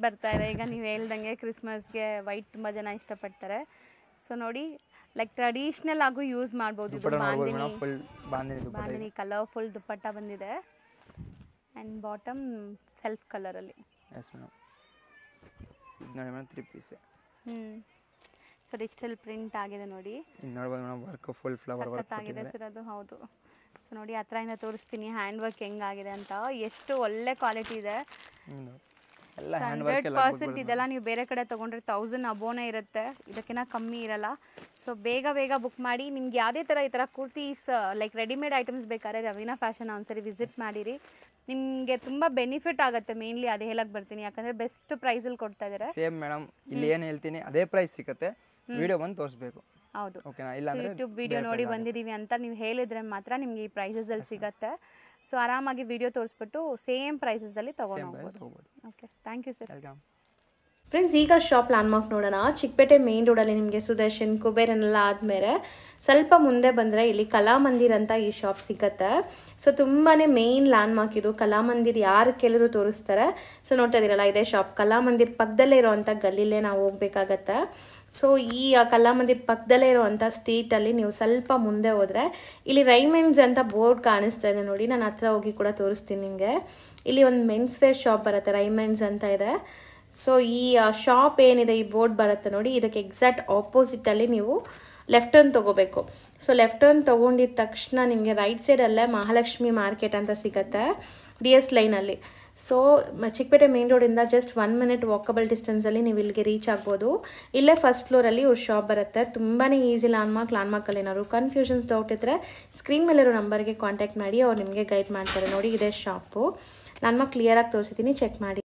ಬರ್ತಾ ಇದೆ. ಈಗ ನೀವು ಹೇಳ್ದಂಗೆ ಕ್ರಿಸ್ಮಸ್ಗೆ ವೈಟ್ ತುಂಬ ಜನ ಇಷ್ಟಪಡ್ತಾರೆ. ಸೊ ನೋಡಿ, ಲೈಕ್ ಟ್ರೆಡಿಷನಲ್ ಆಗು ಯೂಸ್ ಮಾಡ್ಬೋದು. ಇದು ಬಾಂದಿನಿ ಕಲರ್ಫುಲ್ ದುಪಟ್ಟಾ ಬಂದಿದೆ. ಆ್ಯಂಡ್ ಬಾಟಮ್ ಸೆಲ್ಫ್ ಕಲರಲ್ಲಿ. Yes madam. ಇದು ನೋಡಿ madam 3 piece. So digital print ಆಗಿದೆ ನೋಡಿ. ಇದು ನೋಡ್ಬೋದು madam, work full flower work ಆಗಿದೆ ಸರ್ ಅದು. ಹೌದು. ಸೊ ನೋಡಿ, ಹತ್ರದಿಂದ ತೋರಿಸ್ತೀನಿ ಹ್ಯಾಂಡ್ ವರ್ಕ್ ಹೆಂಗಾಗಿದೆ ಅಂತ. ಎಷ್ಟು ಒಳ್ಳೆ ಕ್ವಾಲಿಟಿ ಇದೆ. 100% ಇದೆಲ್ಲ ನೀವು ಬೇರೆ ಕಡೆ ತೊಗೊಂಡ್ರೆ 1000 ಅಬೋನೇ ಇರುತ್ತೆ, ಇದಕ್ಕಿಂತ ಕಮ್ಮಿ ಇರಲ್ಲ. ಸೊ ಬೇಗ ಬುಕ್ ಮಾಡಿ. ನಿಮ್ಗೆ ಯಾವುದೇ ಥರ ಈ ಥರ ಕುರ್ತೀಸ್ ಲೈಕ್ ರೆಡಿಮೇಡ್ ಐಟಮ್ಸ್ ಬೇಕಾದ್ರೆ ರವೀನಾ ಫ್ಯಾಷನ್ ಒಂದ್ಸರಿ ವಿಸಿಟ್ ಮಾಡಿರಿ. ನಿಮಗೆ ತುಂಬ ಬೆನಿಫಿಟ್ ಆಗುತ್ತೆ. ಮೇನ್ಲಿ ಅದೇ ಹೇಳಕ್ಕೆ ಬರ್ತೀನಿ, ಯಾಕಂದರೆ ಬೆಸ್ಟ್ ಪ್ರೈಸಲ್ಲಿ ಕೊಡ್ತಾ ಇದ್ದಾರೆ. ಸೇಮ್ ಮೇಡಮ್, ಇಲ್ಲಿ ಏನು ಹೇಳ್ತೀನಿ ಅದೇ ಪ್ರೈಸ್ ಸಿಗುತ್ತೆ. ವಿಡಿಯೋ ಬಂದು ತೋರಿಸ್ಬೇಕು. ಹೌದು, ಓಕೆನಾ. ಇಲ್ಲ ಅಂದರೆ ಯೂಟ್ಯೂಬ್ ವಿಡಿಯೋ ನೋಡಿ ಬಂದಿದ್ದೀವಿ ಅಂತ ನೀವು ಹೇಳಿದ್ರೆ ಮಾತ್ರ ನಿಮಗೆ ಈ ಪ್ರೈಸಸಲ್ಲಿ ಸಿಗುತ್ತೆ. ಸೊ ಆರಾಮಾಗಿ ವಿಡಿಯೋ ತೋರಿಸ್ಬಿಟ್ಟು ಸೇಮ್ ಪ್ರೈಸಸಲ್ಲಿ ತೊಗೊಂಡು ಹೋಗ್ಬೋದು. Okay, thank you sir. Welcome friends. ಈಗ ಶಾಪ್ ಲ್ಯಾಂಡ್ಮಾರ್ಕ್ ನೋಡೋಣ. ಚಿಕ್ಕಪೇಟೆ ಮೇನ್ ರೋಡಲ್ಲಿ ನಿಮಗೆ ಸುದರ್ಶನ್ ಕುಬೇರನೆಲ್ಲ ಆದಮೇಲೆ ಸ್ವಲ್ಪ ಮುಂದೆ ಬಂದರೆ ಇಲ್ಲಿ ಕಲಾಮಂದಿರ್ ಅಂತ ಈ ಶಾಪ್ ಸಿಗುತ್ತೆ. ಸೊ ತುಂಬಾ ಮೇನ್ ಲ್ಯಾಂಡ್ಮಾರ್ಕ್ ಇದು. ಕಲಾಮಂದಿರ್ ಯಾರು ಕೇಳಿದ್ರು ತೋರಿಸ್ತಾರೆ. ಸೊ ನೋಡ್ತಾ ಇದ್ದೀರಲ್ಲ, ಇದೇ ಶಾಪ್. ಕಲಾಮಂದಿರ್ ಪಕ್ಕದಲ್ಲೇ ಇರೋವಂಥ ಗಲ್ಲಿಲೇ ನಾವು ಹೋಗ್ಬೇಕಾಗತ್ತೆ. ಸೊ ಈ ಕಲಾಮಂದಿರ್ ಪಕ್ಕದಲ್ಲೇ ಇರೋವಂಥ ಸ್ಟ್ರೀಟಲ್ಲಿ ನೀವು ಸ್ವಲ್ಪ ಮುಂದೆ ಹೋದರೆ ಇಲ್ಲಿ ರೈಮೆನ್ಸ್ ಅಂತ ಬೋರ್ಡ್ ಕಾಣಿಸ್ತಾ ಇದೆ ನೋಡಿ. ನಾನು ಹತ್ರ ಹೋಗಿ ಕೂಡ ತೋರಿಸ್ತೀನಿ ನಿಮಗೆ. ಇಲ್ಲಿ ಒಂದು ಮೆನ್ಸ್ ವೇರ್ ಶಾಪ್ ಬರುತ್ತೆ, ರೈಮೆನ್ಸ್ ಅಂತ ಇದೆ. ಸೊ ಈ ಶಾಪ್ ಏನಿದೆ, ಈ ಬೋರ್ಡ್ ಬರುತ್ತೆ ನೋಡಿ, ಇದಕ್ಕೆ ಎಕ್ಸಾಕ್ಟ್ ಆಪೋಸಿಟಲ್ಲಿ ನೀವು ಲೆಫ್ಟ್ ಟರ್ನ್ ತೊಗೋಬೇಕು. ಸೊ ಲೆಫ್ಟ್ ಟರ್ನ್ ತೊಗೊಂಡಿದ್ದ ತಕ್ಷಣ ನಿಮಗೆ ರೈಟ್ ಸೈಡಲ್ಲೇ ಮಹಾಲಕ್ಷ್ಮಿ ಮಾರ್ಕೆಟ್ ಅಂತ ಸಿಗುತ್ತೆ DS ಲೈನಲ್ಲಿ. ಸೊ ಚಿಕ್ಕಪೇಟೆ ಮೇನ್ ರೋಡಿಂದ ಜಸ್ಟ್ 1 ಮಿನಿಟ್ ವಾಕಬಲ್ ಡಿಸ್ಟೆನ್ಸಲ್ಲಿ ನೀವು ಇಲ್ಲಿಗೆ ರೀಚ್ ಆಗ್ಬೋದು. ಇಲ್ಲೇ ಫಸ್ಟ್ ಫ್ಲೋರಲ್ಲಿ ಇವ್ರ ಶಾಪ್ ಬರುತ್ತೆ. ತುಂಬಾ ಈಸಿ ಲ್ಯಾಂಡ್ಮಾರ್ಕಲ್ಲಿ ಏನಾದ್ರು ಕನ್ಫ್ಯೂಷನ್ಸ್ ಡೌಟ್ ಇದ್ದರೆ ಸ್ಕ್ರೀನ್ ಮೇಲಿರೋ ನಂಬರ್ಗೆ ಕಾಂಟ್ಯಾಕ್ಟ್ ಮಾಡಿ, ಅವ್ರು ನಿಮಗೆ ಗೈಡ್ ಮಾಡ್ತಾರೆ. ನೋಡಿ, ಇದೇ ಶಾಪು. ಲ್ಯಾಂಡ್ಮಾರ್ಕ್ ಕ್ಲಿಯರಾಗಿ ತೋರಿಸಿದ್ದೀನಿ, ಚೆಕ್ ಮಾಡಿ.